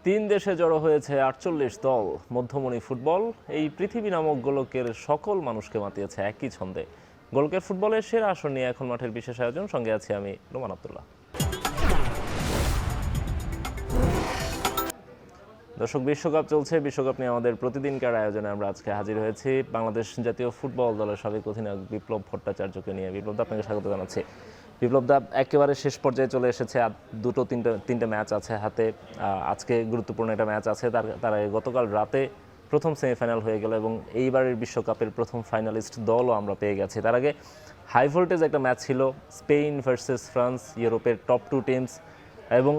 তিন দেশে জড়ো হয়েছে ৪৮ দল। মধ্যমণি ফুটবল এই পৃথিবী নামক গোলকের সকল মানুষকে মাতিয়েছে একই ছন্দে। গোলকের ফুটবলের সেরা আসর নিয়ে এখন মাঠের বিশেষ আয়োজন, সঙ্গে আছি আমি নোমান আব্দুল্লাহ। দর্শক, বিশ্বকাপ চলছে। বিশ্বকাপ নিয়ে আমাদের প্রতিদিনকার আয়োজনে আমরা আজকে হাজির হয়েছি বাংলাদেশ জাতীয় ফুটবল দলের সাবেক অধিনায়ক বিপ্লব ভট্টাচার্যকে নিয়ে। বিপ্লব দা, আপনাকে স্বাগত জানাচ্ছি। বিপ্লব দা, একেবারে শেষ পর্যায়ে চলে এসেছে। আর তিনটে ম্যাচ আছে হাতে। আজকে গুরুত্বপূর্ণ একটা ম্যাচ আছে। তার আগে গতকাল রাতে প্রথম সেমিফাইনাল হয়ে গেল এবং এইবারের বিশ্বকাপের প্রথম ফাইনালিস্ট দলও আমরা পেয়ে গেছি। তার আগে হাই ভোল্টেজ একটা ম্যাচ ছিল, স্পেন ভার্সেস ফ্রান্স, ইউরোপের টপ টু টিমস। এবং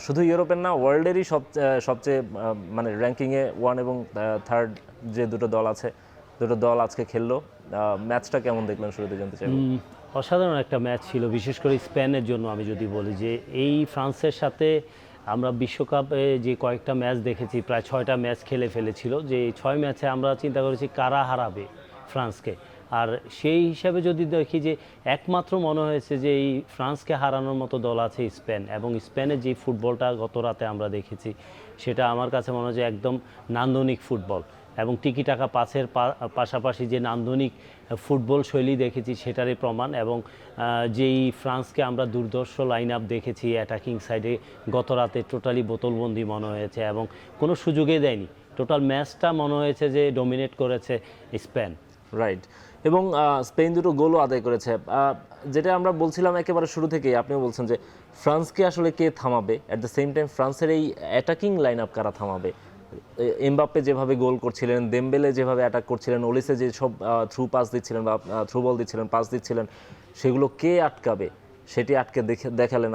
শুধু ইউরোপের না, ওয়ার্ল্ডেরই সবচেয়ে মানে র্যাঙ্কিংয়ে 1 এবং 3rd যে দুটো দল আছে, দুটো দল আজকে খেললো। ম্যাচটা কেমন দেখলেন শুরুতে জানতে চাই। অসাধারণ একটা ম্যাচ ছিল, বিশেষ করে স্পেনের জন্য। আমি যদি বলি যে এই ফ্রান্সের সাথে আমরা বিশ্বকাপে যে কয়েকটা ম্যাচ দেখেছি, প্রায় 6টা ম্যাচ খেলে ফেলেছিল, যে এই 6 ম্যাচে আমরা চিন্তা করেছি কারা হারাবে ফ্রান্সকে। আর সেই হিসাবে যদি দেখি যে একমাত্র মনে হয়েছে যে এই ফ্রান্সকে হারানোর মতো দল আছে স্পেন, এবং স্পেনের যে ফুটবলটা গত রাতে আমরা দেখেছি সেটা আমার কাছে মনে হয় যে একদম নান্দনিক ফুটবল, এবং টিকি টাকা পাসের পাশাপাশি যে নান্দনিক ফুটবল শৈলী দেখেছি সেটারই প্রমাণ। এবং যেই ফ্রান্সকে আমরা দুর্ধর্ষ লাইন আপ দেখেছি অ্যাটাকিং সাইডে, গত রাতে টোটালি বোতলবন্দি মনে হয়েছে এবং কোনো সুযোগই দেয়নি। টোটাল ম্যাচটা মনে হয়েছে যে ডমিনেট করেছে স্পেন। রাইট। এবং স্পেন দুটো গোলও আদায় করেছে। যেটা আমরা বলছিলাম একেবারে শুরু থেকেই, আপনিও বলছেন যে ফ্রান্সকে আসলে কে থামাবে, অ্যাট দ্য সেম টাইম ফ্রান্সের এই অ্যাটাকিং লাইন আপ কারা থামাবে। এমবাপ্পে যেভাবে গোল করছিলেন, দেমবেলে যেভাবে অ্যাটাক করছিলেন, ওলিসে যে সব থ্রু পাস দিচ্ছিলেন বা থ্রু বল দিচ্ছিলেন, পাস দিচ্ছিলেন, সেগুলো কে আটকাবে সেটি আটকে দেখালেন।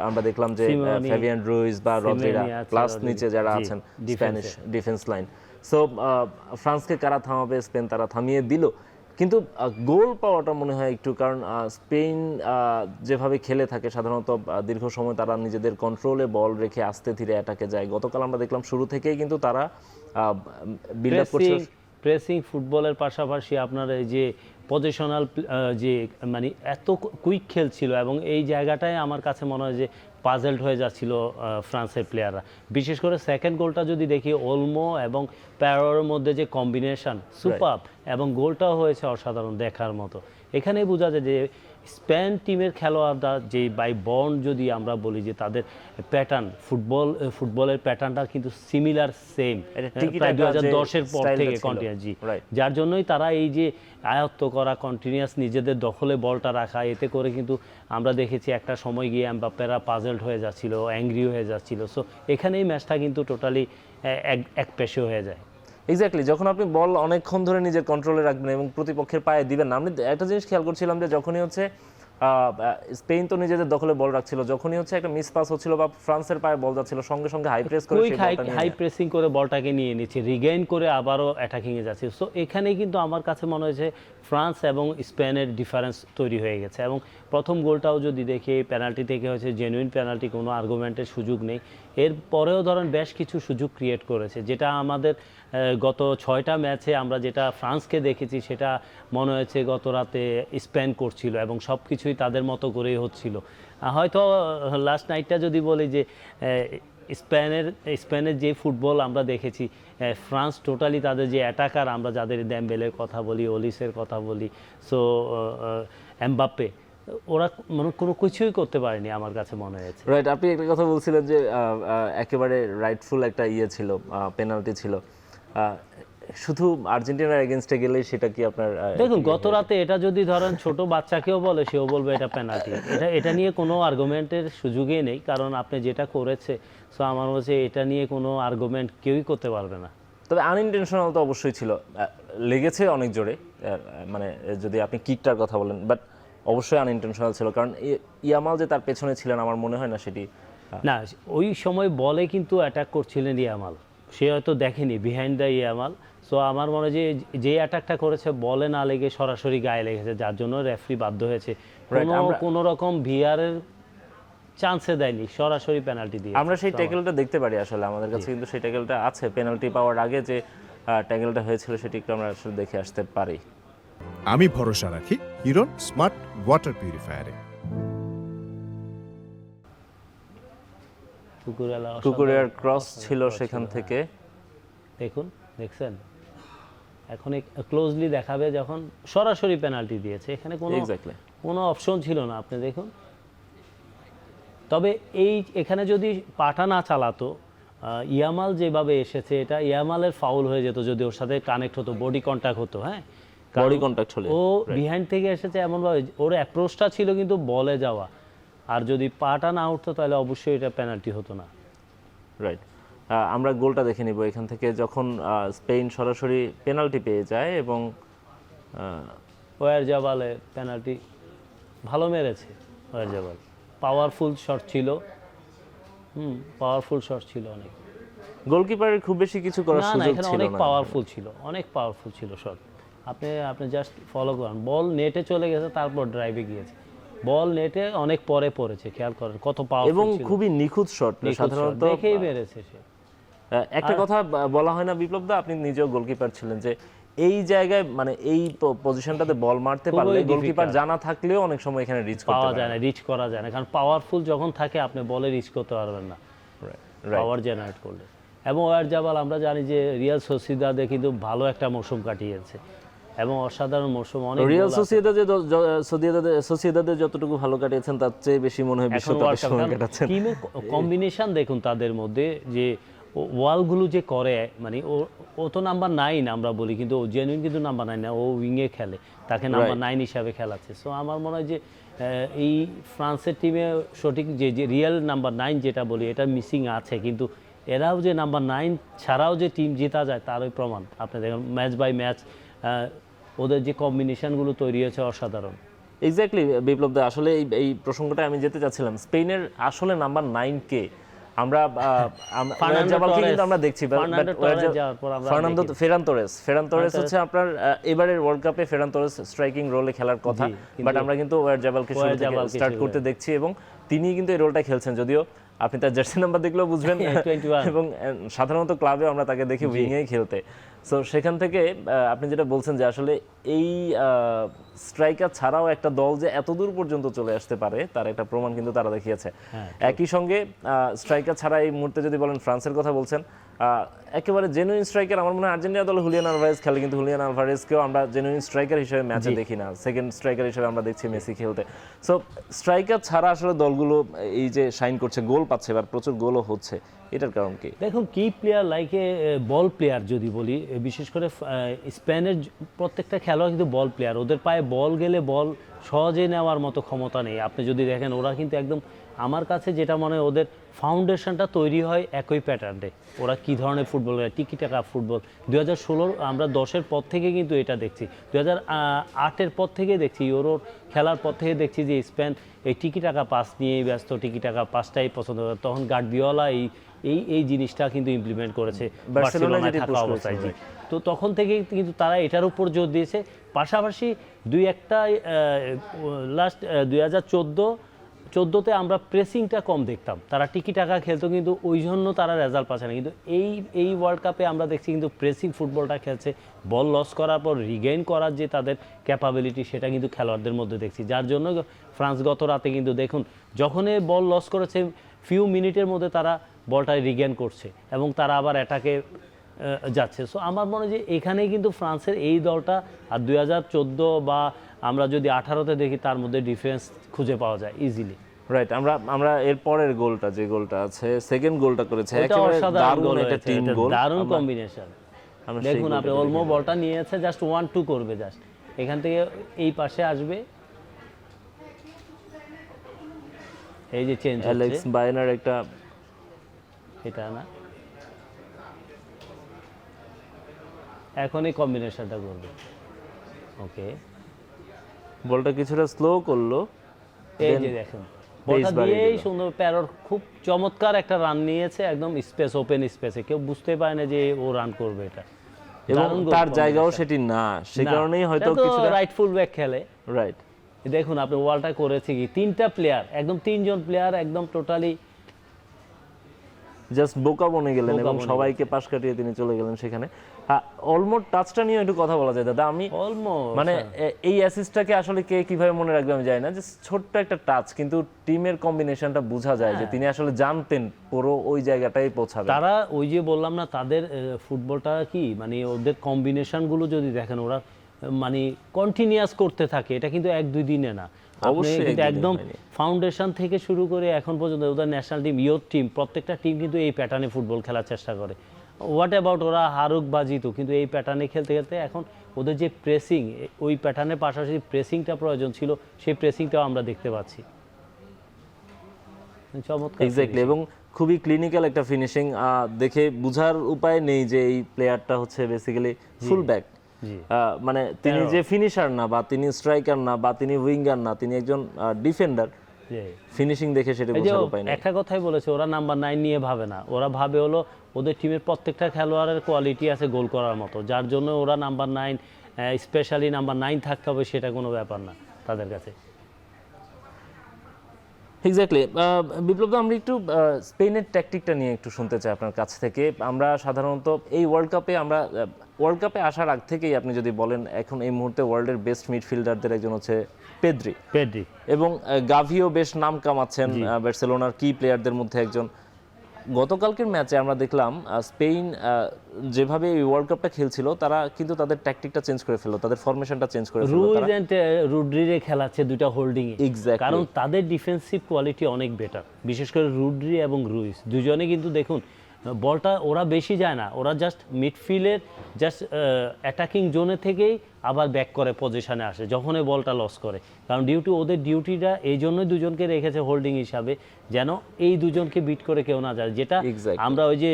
আমরা দেখলাম যে ফ্যাবিয়ান রুইজ বা রদ্রিগা, প্লাস নিচে যারা আছেন স্প্যানিশ ডিফেন্স লাইন। সো ফ্রান্সকে কারা থামাবে, স্পেন তারা থামিয়ে দিল। কিন্তু গোল পাওয়াটা মনে হয় একটু, কারণ স্পেন যেভাবে খেলে থাকে সাধারণত দীর্ঘ সময় তারা নিজেদের কন্ট্রোলে বল রেখে আস্তে ধীরে অ্যাটাকে যায়। গতকাল আমরা দেখলাম শুরু থেকেই কিন্তু তারা বিল্ড আপ করছে, প্রেসিং ফুটবলের পাশাপাশি আপনার এই যে পজিশনাল যে মানে এত কুইক খেলছিল, এবং এই জায়গাটায় আমার কাছে মনে হয় যে পাজেলড হয়ে যাচ্ছিল ফ্রান্সের প্লেয়াররা। বিশেষ করে সেকেন্ড গোলটা যদি দেখি, ওলমো এবং প্যারোর মধ্যে যে কম্বিনেশন সুপার, এবং গোলটাও হয়েছে অসাধারণ দেখার মতো। এখানেই বোঝা যায় যে স্পেন টিমের খেলোয়াড়রা যে বাই বর্ন যদি আমরা বলি যে তাদের প্যাটার্ন, ফুটবলের প্যাটার্নটা কিন্তু সিমিলার, সেম, প্রায় 2010-এর পর থেকে কন্টিনিউয়াস। যার জন্যই তারা এই যে আয়ত্ত করা, কন্টিনিউয়াস নিজেদের দখলে বলটা রাখা, এতে করে কিন্তু আমরা দেখেছি একটা সময় গিয়ে এমবাপ্পেরা পাজলড হয়ে যাচ্ছিল, অ্যাংরি হয়ে যাচ্ছিল। সো এখানেই ম্যাচটা কিন্তু টোটালি এক পেশে হয়ে যায়। এক্স্যাক্টলি। যখন আপনি বল অনেকক্ষণ ধরে নিজের কন্ট্রোলে রাখবেন এবং প্রতিপক্ষের পায়ে দিবেন না। আমি একটা জিনিস খেয়াল করছিলাম যে যখনই হচ্ছে স্পেন তো নিজেদের দখলে বল রাখছিল, যখনই হচ্ছে একটা মিস পাস হচ্ছিল বা ফ্রান্সের পায়ে বল যাচ্ছিল, সঙ্গে সঙ্গে হাই প্রেস করে হাই প্রেসিং করে বলটাকে নিয়ে নিচ্ছে, রিগেইন করে আবারও অ্যাটাকিং এ যাচ্ছে। সো এখানেই কিন্তু আমার কাছে মনে হয়েছে ফ্রান্স এবং স্পেনের ডিফারেন্স তৈরি হয়ে গেছে। এবং প্রথম গোলটাও যদি দেখি, পেনাল্টি থেকে হয়েছে, জেনুইন পেনাল্টি, কোনো আর্গুমেন্টের সুযোগ নেই। এরপরেও ধরেন বেশ কিছু সুযোগ ক্রিয়েট করেছে, যেটা আমাদের গত 6টা ম্যাচে আমরা যেটা ফ্রান্সকে দেখেছি সেটা মনে হয়েছে গত রাতে স্পেন করছিল, এবং সব কিছুই তাদের মতো করেই হচ্ছিল। হয়তো লাস্ট নাইটটা যদি বলি যে স্পেনের যে ফুটবল আমরা দেখেছি, ফ্রান্স টোটালি তাদের যে অ্যাটাকার, আমরা যাদের দেমবেলের কথা বলি, ওলিসের কথা বলি, সো এমবাপ্পে, ওরা মানে কোনো কিছুই করতে পারেনি আমার কাছে মনে হয়েছে। রাইট। আপনি একটা কথা বলছিলেন যে একেবারে রাইটফুল একটা ছিল, পেনাল্টি ছিল। শুধু আর্জেন্টিনার এগেইনস্টে গেলেই সেটা কি আপনার? দেখুন, গত রাতে এটা যদি ধরেন ছোট বাচ্চাকেও বলে, সেও বলবে এটা পেনাল্টি। এটা নিয়ে কোনো আর্গুমেন্টের সুযোগই নেই, কারণ আপনি যেটা করেছে, সো আমার মনে হচ্ছে এটা নিয়ে কোনো আর্গুমেন্ট কেউই করতে পারবে না। তবে আনইনটেনশনাল তো অবশ্যই ছিল, লেগেছে অনেক জোরে, মানে যদি আপনি কিকটার কথা বলেন, বাট অবশ্যই আনইনটেনশনাল ছিল, কারণ ইয়ামাল যে তার পেছনে ছিলেন আমার মনে হয় না সেটি না। ওই সময় বলে কিন্তু অ্যাটাক করছিলেন ইয়ামাল, সে হয়তো দেখেনি বিহাইন্ড দ্য ইয়ামাল। সো আমার মনে হয় যে অ্যাটাকটা করেছে বলে না লেগে সরাসরি গায়ে লেগেছে, যার জন্য রেফারি বাধ্য হয়েছে। কোনো রকম ভিআরের চান্সে দেয়নি, সরাসরি পেনাল্টি দিয়ে। আমরা সেই ট্যাকেলটা দেখতে পারি আসলে, আমাদের কাছে কিন্তু সেই ট্যাকেলটা আছে পেনাল্টি পাওয়ার আগে, যে ট্যাঙ্গেলটা হয়েছিল সেটি একটু আমরা আসলে দেখে আসতে পারি। আমি ভরসা রাখি হিরন স্মার্ট ওয়াটার পিউরিফায়ারে। কুকুরের ক্রস ছিল সেখান থেকে। দেখুন, দেখছেন এখন ক্লোজলি দেখাবে যখন সরাসরি পেনাল্টি দিয়েছে, এখানে কোনো অপশন ছিল না। আপনি দেখুন, তবে এখানে যদি পাটা না চালাতো, ইয়ামাল যেভাবে এসেছে, এটা ইয়ামালের ফাউল হয়ে যেত যদি ওর সাথে কানেক্ট হতো, বডি কন্ট্যাক্ট হতো। হ্যাঁ, বডি কন্ট্যাক্ট হলে ও বিহাইন্ড থেকে এসেছে এমনভাবে, ওর অ্যাপ্রোচটা ছিল কিন্তু বলে যাওয়া, আর যদি পাটা না উঠতো তাহলে অবশ্যই এটা পেনাল্টি হতো না। রাইট, আমরা গোলটা দেখে নিব এখান থেকে। যখন স্পেন সরাসরি পেনাল্টি পেয়ে যায় এবং ওয়ারজাবালে পেনাল্টি ভালো মেরেছে ওয়ারজাবাল, পাওয়ারফুল শট ছিল। পাওয়ারফুল শট ছিল অনেক। গোলকিপারের খুব বেশি কিছু করার না, সুযোগ এখানে ছিল অনেক না। পাওয়ারফুল ছিল, অনেক পাওয়ারফুল ছিল শট। আপনি জাস্ট ফলো করেন, বল নেটে চলে গেছে, তারপর ড্রাইভে গিয়েছে, বল নেটে অনেক পরে পড়েছে। খেয়াল করেন কত পাওয়ারফুল এবং খুবই নিখুঁত শট, সাধারণত দেখেই মেরেছে সে। একটা কথা বলা হয় না বিপ্লব দা, আপনি নিজেও গোলকিপার ছিলেন, যে এই জায়গায় মানে এই পজিশনটাতে বল মারতে পারলে গোলকিপার জানা থাকলেও অনেক সময় এখানে রিচ পাওয়া যায় না, রিচ করা যায় না, কারণ পাওয়ারফুল যখন থাকে আপনি বলে রিচ করতে পারবেন না পাওয়ার জেনারেট করলে। এবং ওয়ারজাবাল আমরা জানি যে রিয়াল সোসিয়েদাদে কিন্তু ভালো একটা মৌসুম কাটিয়েছে এবং অসাধারণ মৌসুম। অনেক রিয়াল সোসিয়েদাদে যতটুকু ভালো কাটিয়েছেন তার চেয়ে বেশি মনে হয় বিশ্বকাপে সময় কাটাচ্ছেন। টিমের কম্বিনেশন দেখুন তাদের মধ্যে, যে ওয়ালগুলো যে করে, মানে ও তো নাম্বার 9 আমরা বলি, কিন্তু ও জেনুইন কিন্তু নাম্বার 9 না, ও উইংয়ে খেলে, তাকে নাম্বার 9 হিসাবে খেলাচ্ছে। সো আমার মনে হয় যে এই ফ্রান্সের টিমে সঠিক যে রিয়েল নাম্বার 9 যেটা বলি, এটা মিসিং আছে, কিন্তু এরাও যে নাম্বার 9 ছাড়াও যে টিম জেতা যায় তারই প্রমাণ। আপনি দেখেন ম্যাচ বাই ম্যাচ ওদের যে কম্বিনেশনগুলো তৈরি হয়েছে অসাধারণ। এক্স্যাক্টলি বিপ্লব দা, আসলে এই প্রসঙ্গটা আমি যেতে চাচ্ছিলাম। স্পেনের আসলে নাম্বার 9 কে আমরা ওয়ারজাবালকে কিন্তু আমরা দেখছি, ফেরান তোরেস হচ্ছে আপনার এবারের ওয়ার্ল্ড কাপে ফেরান তোরেস স্ট্রাইকিং রোলে খেলার কথা, বাট আমরা কিন্তু ওয়ারজাবালকে স্টার্ট করতে দেখছি এবং তিনি কিন্তু এই রোলটা খেলছেন। যদিও আপনি তার জার্সি নাম্বার দেখলেও বুঝবেন, এবং সাধারণত ক্লাবে আমরা তাকে দেখি উইংয়েই খেলতে। সো সেখান থেকে আপনি যেটা বলছেন যে আসলে এই স্ট্রাইকার ছাড়াও একটা দল যে এত দূর পর্যন্ত চলে আসতে পারে তার একটা প্রমাণ কিন্তু তারা দেখিয়েছে। একই সঙ্গে স্ট্রাইকার ছাড়া এই মুহূর্তে যদি বলেন ফ্রান্সের কথা বলছেন, একেবারে জেনুইন স্ট্রাইকার আমার মনে হয় আর্জেন্টিনা দলে হুলিয়ান আলভারেজ খেলে, কিন্তু হুলিয়ান আলভারেজকেও আমরা জেনুইন স্ট্রাইকার হিসেবে ম্যাচে দেখি না, সেকেন্ড স্ট্রাইকার হিসেবে আমরা দেখছি মেসি খেলতে। সো স্ট্রাইকার ছাড়া আসলে দলগুলো এই যে শাইন করছে, গোল পাচ্ছে, এবার প্রচুর গোলও হচ্ছে, এটার কারণ কি? দেখুন, কি প্লেয়ার লাইকে বল প্লেয়ার যদি বলি, বিশেষ করে স্পেনের প্রত্যেকটা খেলোয়াড় কিন্তু বল প্লেয়ার, ওদের পায়ে বল গেলে বল সহজে নেওয়ার মতো ক্ষমতা নেই। আপনি যদি দেখেন ওরা কিন্তু একদম, আমার কাছে যেটা মনে হয় ওদের ফাউন্ডেশনটা তৈরি হয় একই প্যাটার্নে। ওরা কী ধরনের ফুটবল খেলে, টিকি টাকা ফুটবল। 2016 আমরা 10-এর পর থেকে কিন্তু এটা দেখছি, 2008-এর পর থেকে দেখছি, ইউরোর খেলার পর থেকে দেখছি যে স্পেন এই টিকি টাকা পাস নিয়েই ব্যস্ত, টিকি টাকা পাসটাই পছন্দ করে। তখন গার্দিওলা এই জিনিসটা কিন্তু ইমপ্লিমেন্ট করেছে বার্সেলোনায় থাকা অবস্থায়। তো তখন থেকে কিন্তু তারা এটার উপর জোর দিয়েছে। পাশাপাশি দুই একটা লাস্ট 2014-তে আমরা প্রেসিংটা কম দেখতাম, তারা টিকি টাকা খেলতো, কিন্তু ওই জন্য তারা রেজাল্ট পাচ্ছে না। কিন্তু এই ওয়ার্ল্ড কাপে আমরা দেখছি কিন্তু প্রেসিং ফুটবলটা খেলছে, বল লস করার পর রিগেইন করার যে তাদের ক্যাপাবিলিটি সেটা কিন্তু খেলোয়াড়দের মধ্যে দেখছি, যার জন্য ফ্রান্স গত রাতে কিন্তু দেখুন যখনই বল লস করেছে ফিউ মিনিটের মধ্যে তারা বলটা রিগেইন করছে এবং তারা আবার অ্যাটাকে যাচ্ছে। সো আমার মনে হয় যে এখানেই কিন্তু ফ্রান্সের এই দলটা আর 2014 বা আমরা যদি 18-তে দেখি তার মধ্যে ডিফারেন্স খুঁজে পাওয়া যায় ইজিলি। রাইট, আমরা এর পরের গোলটা যে গোলটা আছে, সেকেন্ড গোলটা করেছে, একেবারে দারুণ একটা টিম গোল, দারুণ কম্বিনেশন। দেখুন আপনি অলমো বলটা নিয়েছে, জাস্ট 1-2 করবে, জাস্ট এখান থেকে এই পাশে আসবে, এই যে চেঞ্জ হচ্ছে অ্যালেক্স বাইনার একটা, এটা না, এখনই কম্বিনেশনটা করবে। ওকে, বলটা কিছুটা স্লো করলো, এই যে দেখেন বলটা দিয়েই সুন্দর, প্যারোর খুব চমৎকার একটা রান নিয়েছে, একদম স্পেস, ওপেন স্পেসে, কেউ বুঝতে পারে না যে ও রান করবে এটা, এবং তার জায়গাও সেটি না, সে কারণেই হয়তো কিছুটা রাইট ফুল ব্যাক খেলে। রাইট, দেখুন আপনি ওয়ালটা করেছে কি, তিনটা প্লেয়ার, একদম তিনজন প্লেয়ার একদম টোটালি জাস্ট বোকা বনে গেলেন এবং সবাইকে পাশ কাটিয়ে তিনি চলে গেলেন সেখানে। অলমোস্ট টাচটা নিয়ে একটু কথা বলা যায় দাদা। আমি অলমোস্ট মানে এই অ্যাসিস্টটাকে আসলে কে কিভাবে মনে রাখবে আমি জানি না, যে ছোট্ট একটা টাচ কিন্তু টিমের কম্বিনেশনটা বোঝা যায় যে তিনি আসলে জানতেন পুরো ওই জায়গাটাই পৌঁছাবে। তারা ওই যে বললাম না, তাদের ফুটবলটা কি মানে ওদের কম্বিনেশনগুলো যদি দেখেন, ওরা মানে কন্টিনিউয়াস করতে থাকে, এটা কিন্তু 1-2 দিনে না। আপনি অবশ্যই কিন্তু 1-2 দিনে একদম হয়নি। ফাউন্ডেশন থেকে শুরু করে এখন পর্যন্ত ওদের ন্যাশনাল টিম, ইয়ুথ টিম, প্রত্যেকটা টিম কিন্তু এই প্যাটার্নে ফুটবল খেলার চেষ্টা করে। হোয়াট অ্যাবাউট ওরা হারুক বা জিতুক, কিন্তু এই প্যাটার্নে খেলতে খেলতে এখন ওদের যে প্রেসিং, ওই প্যাটার্নের পাশাপাশি প্রেসিংটা প্রয়োজন ছিল, সেই প্রেসিংটাও আমরা দেখতে পাচ্ছি। চমৎকার এক্স্যাক্টলি, এবং খুবই ক্লিনিক্যাল একটা ফিনিশিং, দেখে বোঝার উপায় নেই যে এই প্লেয়ারটা হচ্ছে বেসিক্যালি ফুল ব্যাক। জি। মানে তিনি যে ফিনিশার না, বা তিনি স্ট্রাইকার না, বা তিনি উইঙ্গার না, তিনি একজন ডিফেন্ডার। জি। ফিনিশিং দেখে সেটা এই যে বোঝার উপায় নেই। একটা কথাই বলেছে, ওরা নাম্বার 9 নিয়ে ভাবে না, ওরা ভাবে হলো ওদের টিমের প্রত্যেকটা খেলোয়াড়ের কোয়ালিটি আছে গোল করার মতো, যার জন্য ওরা নাম্বার 9, স্পেশালি নাম্বার 9 থাকতে হবে, সেটা কোনো ব্যাপার না তাদের কাছে। এক্স্যাক্টলি। বিপ্লব দা, আমরা একটু স্পেনের ট্যাকটিকটা নিয়ে একটু শুনতে চাই আপনার কাছ থেকে। আমরা সাধারণত এই ওয়ার্ল্ড কাপে ওয়ার্ল্ড কাপে আসার আগ থেকেই আপনি যদি বলেন, এখন এই মুহূর্তে ওয়ার্ল্ডের বেস্ট মিডফিল্ডারদের একজন হচ্ছে পেদ্রি, এবং গাভিও বেশ নাম কামাচ্ছেন, বার্সেলোনার কি প্লেয়ারদের মধ্যে একজন। গতকালকের ম্যাচে আমরা দেখলাম স্পেন যেভাবে এই ওয়ার্ল্ড কাপটা খেলছিল, তারা কিন্তু তাদের ট্যাকটিকটা চেঞ্জ করে ফেললো, তাদের ফরমেশনটা চেঞ্জ করে ফেললো। রুইজ এন্ড রুড্রিরে খেলাচ্ছে দুইটা হোল্ডিং এ, Exactly. কারণ তাদের ডিফেন্সিভ কোয়ালিটি অনেক বেটার, বিশেষ করে রুড্রি এবং রুইজ দুজনে কিন্তু দেখুন বলটা ওরা বেশি যায় না, ওরা জাস্ট মিডফিল্ডের জাস্ট অ্যাটাকিং জোনে থেকেই আবার ব্যাক করে পজিশনে আসে যখন এই বলটা লস করে, কারণ ওদের ডিউটিটা এই জন্যই দুজনকে রেখেছে হোল্ডিং হিসাবে, যেন এই দুজনকে বিট করে কেউ না যায়, যেটা Exactly. আমরা ওই যে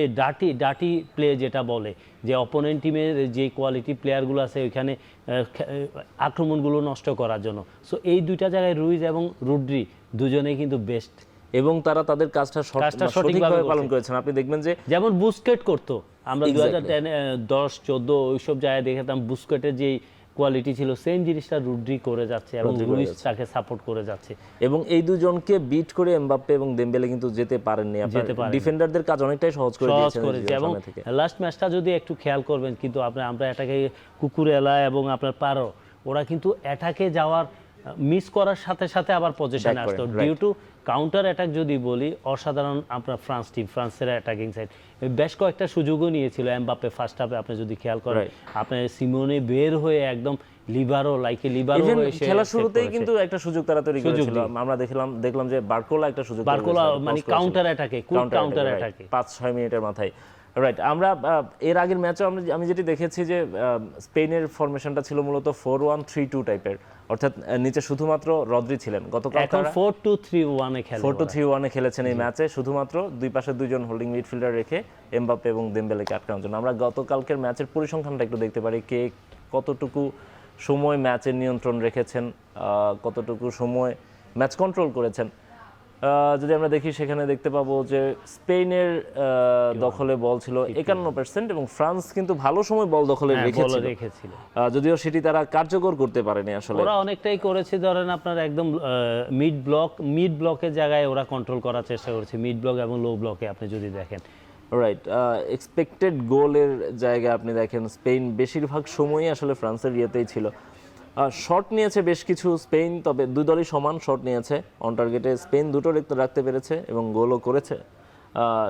ডার্টি প্লে যেটা বলে, যে অপোনেন্ট টিমের যে কোয়ালিটি প্লেয়ারগুলো আছে ওইখানে আক্রমণগুলো নষ্ট করার জন্য। সো এই দুইটা জায়গায় রুইজ এবং রুড্রি দুজনেই কিন্তু বেস্ট, এবং তারা তাদের কাজটা সঠিকভাবে পালন করেছেন। আপনি দেখবেন যে যেমন বুস্কেট করতো, আমরা Exactly. 2010-14 ওইসব জায়গায় দেখতাম বুস্কেটের যে কোয়ালিটি ছিল, সেম জিনিসটা রুড্রি করে যাচ্ছে এবং রুড্রি করে রুইজ যাচ্ছে। তাকে সাপোর্ট করে যাচ্ছে। এবং এই দুজনকে বিট করে এমবাপ্পে এবং দেমবেলে কিন্তু যেতে পারেননি। আপনার যেতে পারেনি। ডিফেন্ডারদের কাজ অনেকটাই সহজ করে সহজ দিয়েছেন করেছে, জিরোর এবং সামনে থেকে। লাস্ট ম্যাচটা যদি একটু খেয়াল করবেন, কিন্তু আমরা এটাকে কুকুরেলা এবং আপনার পারো, ওরা কিন্তু অ্যাটাকে যাওয়ার মিস করার সাথে সাথে আবার পজিশনে Back আসতো, করেন, ডিউ টু কাউন্টার অ্যাটাক যদি বলি, অসাধারণ আপনার ফ্রান্সের অ্যাটাকিং সাইড বেশ কয়েকটা সুযোগও নিয়েছিল এমবাপ্পে ফার্স্ট হাফে, আপনি যদি খেয়াল করেন, আপনার সিমোনে বের হয়ে একদম লিবারো ইভেন হয়ে খেলা শুরুতেই কিন্তু একটা সুযোগ তারা তৈরি করেছিল। আমরা দেখলাম যে বারকোলা একটা সুযোগ মানে কাউন্টার অ্যাটাকে, কাউন্টার অ্যাটাকে 5-6 মিনিটের মাথায়। রাইট, আমরা এর আগের ম্যাচে আমি যেটি দেখেছি যে স্পেনের ফরমেশনটা ছিল মূলত 4-1-3-2 টাইপের, অর্থাৎ নিচে শুধুমাত্র রদ্রি ছিলেন। গতকাল এখন 4-2-3-1 এ খেলে, 4-2-3-1 এ খেলেছেন এই ম্যাচে, শুধুমাত্র দুই পাশে দুইজন হোল্ডিং মিডফিল্ডার রেখে এমবাপ্পে এবং দেমবেলেকে আটকানোর জন্য। আমরা গতকালকের ম্যাচের পরিসংখ্যানটা একটু দেখতে পারি, কে কতটুকু সময় ম্যাচের নিয়ন্ত্রণ রেখেছেন, কতটুকু সময় ম্যাচ কন্ট্রোল করেছেন। যদি আমরা দেখি, সেখানে দেখতে পাবো যে স্পেনের দখলে বল ছিল 51%, এবং ফ্রান্স কিন্তু ভালো সময় বল দখলে রেখেছিল, যদিও সেটি তারা কার্যকর করতে পারেনি আসলে। ওরা অনেকটাই করেছে, ধরেন আপনার একদম মিড ব্লকের জায়গায় ওরা কন্ট্রোল করার চেষ্টা করেছে, মিড ব্লক এবং লো ব্লকে আপনি যদি দেখেন। রাইট, এক্সপেক্টেড গোলের জায়গায় আপনি দেখেন স্পেন বেশিরভাগ সময়ই আসলে ফ্রান্সের ইয়েতেই ছিল। শট নিয়েছে বেশ কিছু স্পেন, তবে দুই দলই সমান শট নিয়েছে। অন টার্গেটে স্পেন দুটো রাখতে পেরেছে এবং গোলও করেছে।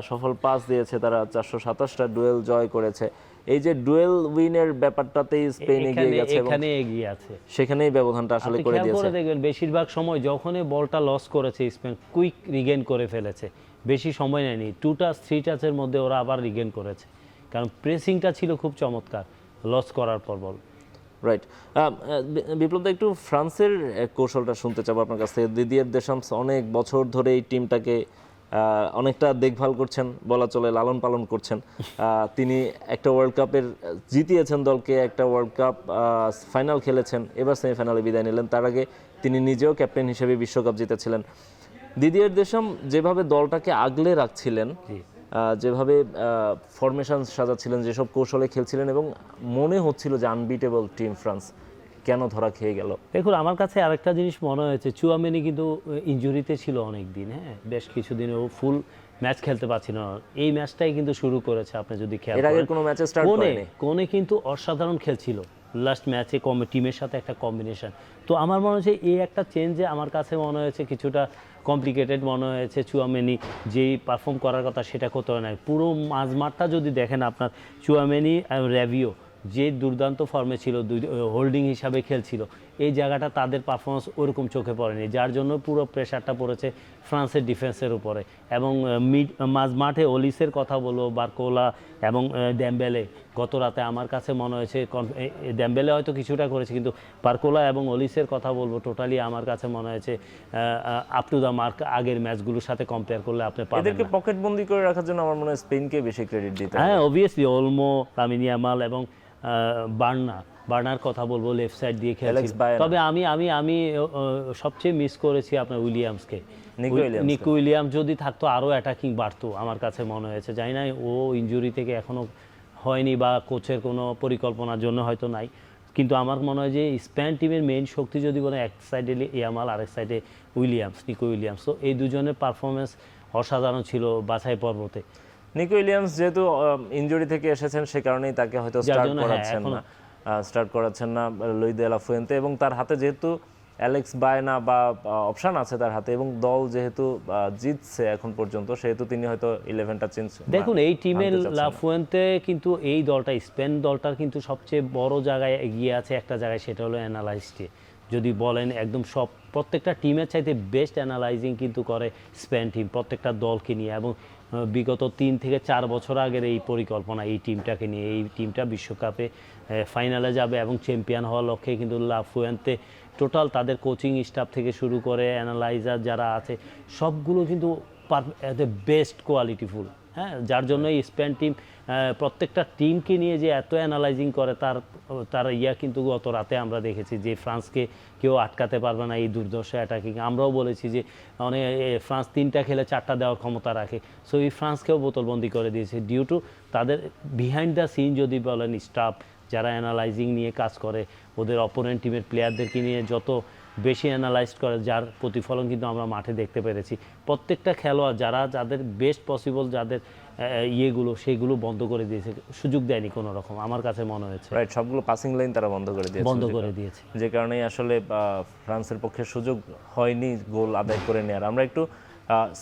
সফল পাস দিয়েছে তারা, 427টা ডুয়েল জয় করেছে। এই যে ডুয়েল উইনের ব্যাপারটাতেই স্পেন এগিয়ে গেছে, এখানে এগিয়ে আছে, সেখানেই ব্যবধানটা আসলে করে দিয়েছে। দেখবেন বেশিরভাগ সময় যখনই বলটা লস করেছে স্পেন কুইক রিগেন করে ফেলেছে, বেশি সময় নেয়নি, 2 টাচ 3 টাচের মধ্যে ওরা আবার রিগেন করেছে, কারণ প্রেসিংটা ছিল খুব চমৎকার লস করার পর বল। রাইট, বিপ্লব দা, একটু ফ্রান্সের কৌশলটা শুনতে চাবো আপনার কাছ থেকে। দিদিয়ের দেশামস অনেক বছর ধরে এই টিমটাকে অনেকটা দেখভাল করছেন, বলা চলে লালন পালন করছেন। তিনি একটা ওয়ার্ল্ড কাপের জিতিয়েছেন দলকে, একটা ওয়ার্ল্ড কাপ ফাইনাল খেলেছেন, এবার সেমিফাইনালে বিদায় নিলেন। তার আগে তিনি নিজেও ক্যাপ্টেন হিসেবে বিশ্বকাপ জিতেছিলেন। দিদিয়ের দেশাম যেভাবে দলটাকে আগলে রাখছিলেন, যেভাবে ফরমেশন সাজাচ্ছিলেন, যেসব কৌশলে খেলছিলেন, এবং মনে হচ্ছিল যে আনবিটেবল টিম ফ্রান্স, কেন ধরা খেয়ে গেল? দেখুন, আমার কাছে আরেকটা জিনিস মনে হয়েছে, চুয়ামেনি কিন্তু ইনজুরিতে ছিল অনেক দিন, হ্যাঁ, বেশ কিছুদিন ও ফুল ম্যাচ খেলতে পারছিল না। এই ম্যাচটাই কিন্তু শুরু করেছে, আপনি যদি খেয়াল এর আগে করেন। কোনো ম্যাচে স্টার্ট করেনি। কোনে কিন্তু অসাধারণ খেলছিল লাস্ট ম্যাচে, টিমের সাথে একটা কম্বিনেশন। তো আমার মনে হচ্ছে এই একটা চেঞ্জে আমার কাছে মনে হয়েছে কিছুটা কমপ্লিকেটেড মনে হয়েছে। চুয়ামেনি যেই পারফর্ম করার কথা সেটা করতে হয় না। পুরো মাঝমাঠটা যদি দেখেন আপনার, চুয়ামেনি আর র্যাবিও যে দুর্দান্ত ফর্মে ছিল, হোল্ডিং হিসাবে খেলছিল, এই জায়গাটা তাদের পারফরমেন্স ওরকম চোখে পড়েনি, যার জন্য পুরো প্রেশারটা পড়েছে ফ্রান্সের ডিফেন্সের উপরে। এবং মাঝমাঠে অলিসের কথা বলবো, বারকোলা এবং ডেম্বেলে, গত রাতে আমার কাছে মনে হয়েছে ডেম্বেলে হয়তো কিছুটা করেছে, কিন্তু বারকোলা এবং অলিসের কথা বলবো, টোটালি আমার কাছে মনে হয়েছে আপ টু দ্য মার্ক আগের ম্যাচগুলোর সাথে কম্পেয়ার করলে আপনি পাবেন এদেরকে না। পকেট বন্দি করে রাখার জন্য আমার মনে হয় স্পেনকে বেশি ক্রেডিট দিতে হবে। হ্যাঁ, অবভিয়াসলি ওলমো, লামিন ইয়ামাল এবং বার্নার কথা বলবো, লেফট সাইড দিয়ে খেলছিল। তবে আমি সবচেয়ে মিস করেছি আপনার উইলিয়ামসকে। নিকো উইলিয়ামস যদি থাকতো আরও অ্যাটাকিং বাড়তো আমার কাছে মনে হয়েছে। জানি না ও ইনজুরি থেকে এখনও হয়নি বা কোচের কোনো পরিকল্পনার জন্য হয়তো নাই, কিন্তু আমার মনে হয় যে স্পেন টিমের মেইন শক্তি যদি বলে, এক সাইডে ইয়ামাল, আরেক সাইডে নিকো উইলিয়ামস। তো এই দুজনের পারফরমেন্স অসাধারণ ছিল বাছাই পর্বতে। নিকো উইলিয়ামস যেহেতু ইনজুরি থেকে এসেছেন, সে কারণেই তাকে হয়তো স্টার্ট করাচ্ছেন না লুই দে লা ফুয়েন্তে। এবং তার হাতে যেহেতু অ্যালেক্স বায়না বা অপশন আছে তার হাতে, এবং দল যেহেতু জিতছে এখন পর্যন্ত, সেহেতু তিনি হয়তো 11টা চেঞ্জ। দেখুন, এই টিমের লা ফুয়েন্তে কিন্তু এই দলটা, স্পেন দলটার কিন্তু সবচেয়ে বড় জায়গায় এগিয়ে আছে একটা জায়গায়, সেটা হলো অ্যানালাইজটি। যদি বলেন একদম প্রত্যেকটা টিমের চাইতে বেস্ট অ্যানালাইজিং কিন্তু করে স্পেন টিম, প্রত্যেকটা দলকে নিয়ে। এবং বিগত 3 থেকে 4 বছর আগের এই পরিকল্পনা, এই টিমটাকে নিয়ে, এই টিমটা বিশ্বকাপে ফাইনালে যাবে এবং চ্যাম্পিয়ন হওয়ার লক্ষ্যে কিন্তু লা ফুয়েন্তে টোটাল তাদের কোচিং স্টাফ থেকে শুরু করে অ্যানালাইজার যারা আছে সবগুলো কিন্তু বেস্ট কোয়ালিটিফুল। হ্যাঁ, যার জন্য এই স্পেন টিম প্রত্যেকটা টিমকে নিয়ে যে এত অ্যানালাইজিং করে, তার কিন্তু গত রাতে আমরা দেখেছি যে ফ্রান্সকে কেউ আটকাতে পারবে না এই দুর্ধর্ষ অ্যাটাকিং। আমরাও বলেছি যে ফ্রান্স 3টা খেলে 4টা দেওয়ার ক্ষমতা রাখে, সো এই ফ্রান্সকেও বোতলবন্দি করে দিয়েছে ডিউ টু তাদের বিহাইন্ড দ্য সিন যদি বলেন স্টাফ যারা অ্যানালাইজিং নিয়ে কাজ করে, ওদের অপোনেন্ট টিমের প্লেয়ারদেরকে নিয়ে যত বেশি অ্যানালাইজ করে, যার প্রতিফলন কিন্তু আমরা মাঠে দেখতে পেরেছি। প্রত্যেকটা খেলোয়াড় যাদের বেস্ট পসিবল, যাদের সেগুলো বন্ধ করে দিয়েছে, সুযোগ দেয়নি কোনো রকম, আমার কাছে মনে হয়েছে। রাইট, সবগুলো পাসিং লাইন তারা বন্ধ করে দিয়েছে, যে কারণেই আসলে ফ্রান্সের পক্ষে সুযোগ হয়নি গোল আদায় করে নেওয়ার। আমরা একটু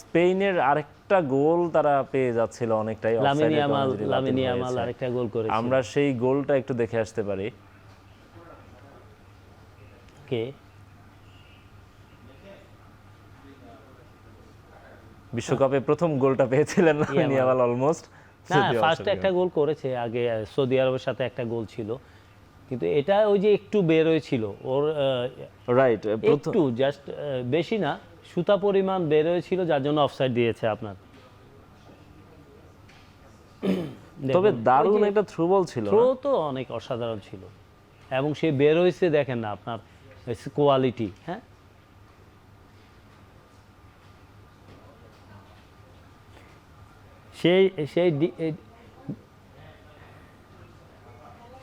স্পেনের আরেকটা গোল তারা পেয়ে যাচ্ছিল অনেকটাই, লামিন ইয়ামাল আরেকটা গোল করেছে, আমরা সেই গোলটা একটু দেখে আসতে পারি। কে বিশ্বকাপে প্রথম গোলটা পেয়েছিলেন লামিন ইয়ামাল অলমোস্ট। না, ফার্স্ট একটা গোল করেছে, আগে সৌদি আরবের সাথে একটা গোল ছিল, কিন্তু এটা ওই যে একটু বের হয়েছিল ওর, রাইট, একটু জাস্ট, বেশি না, সুতা পরিমাণ বের হয়েছিল, যার জন্য অফসাইড দিয়েছে আপনার। তবে দারুণ একটা থ্রো বল ছিল, থ্রো তো অনেক অসাধারণ ছিল, এবং সে বের হয়েছে দেখেন না আপনার কোয়ালিটি। হ্যাঁ,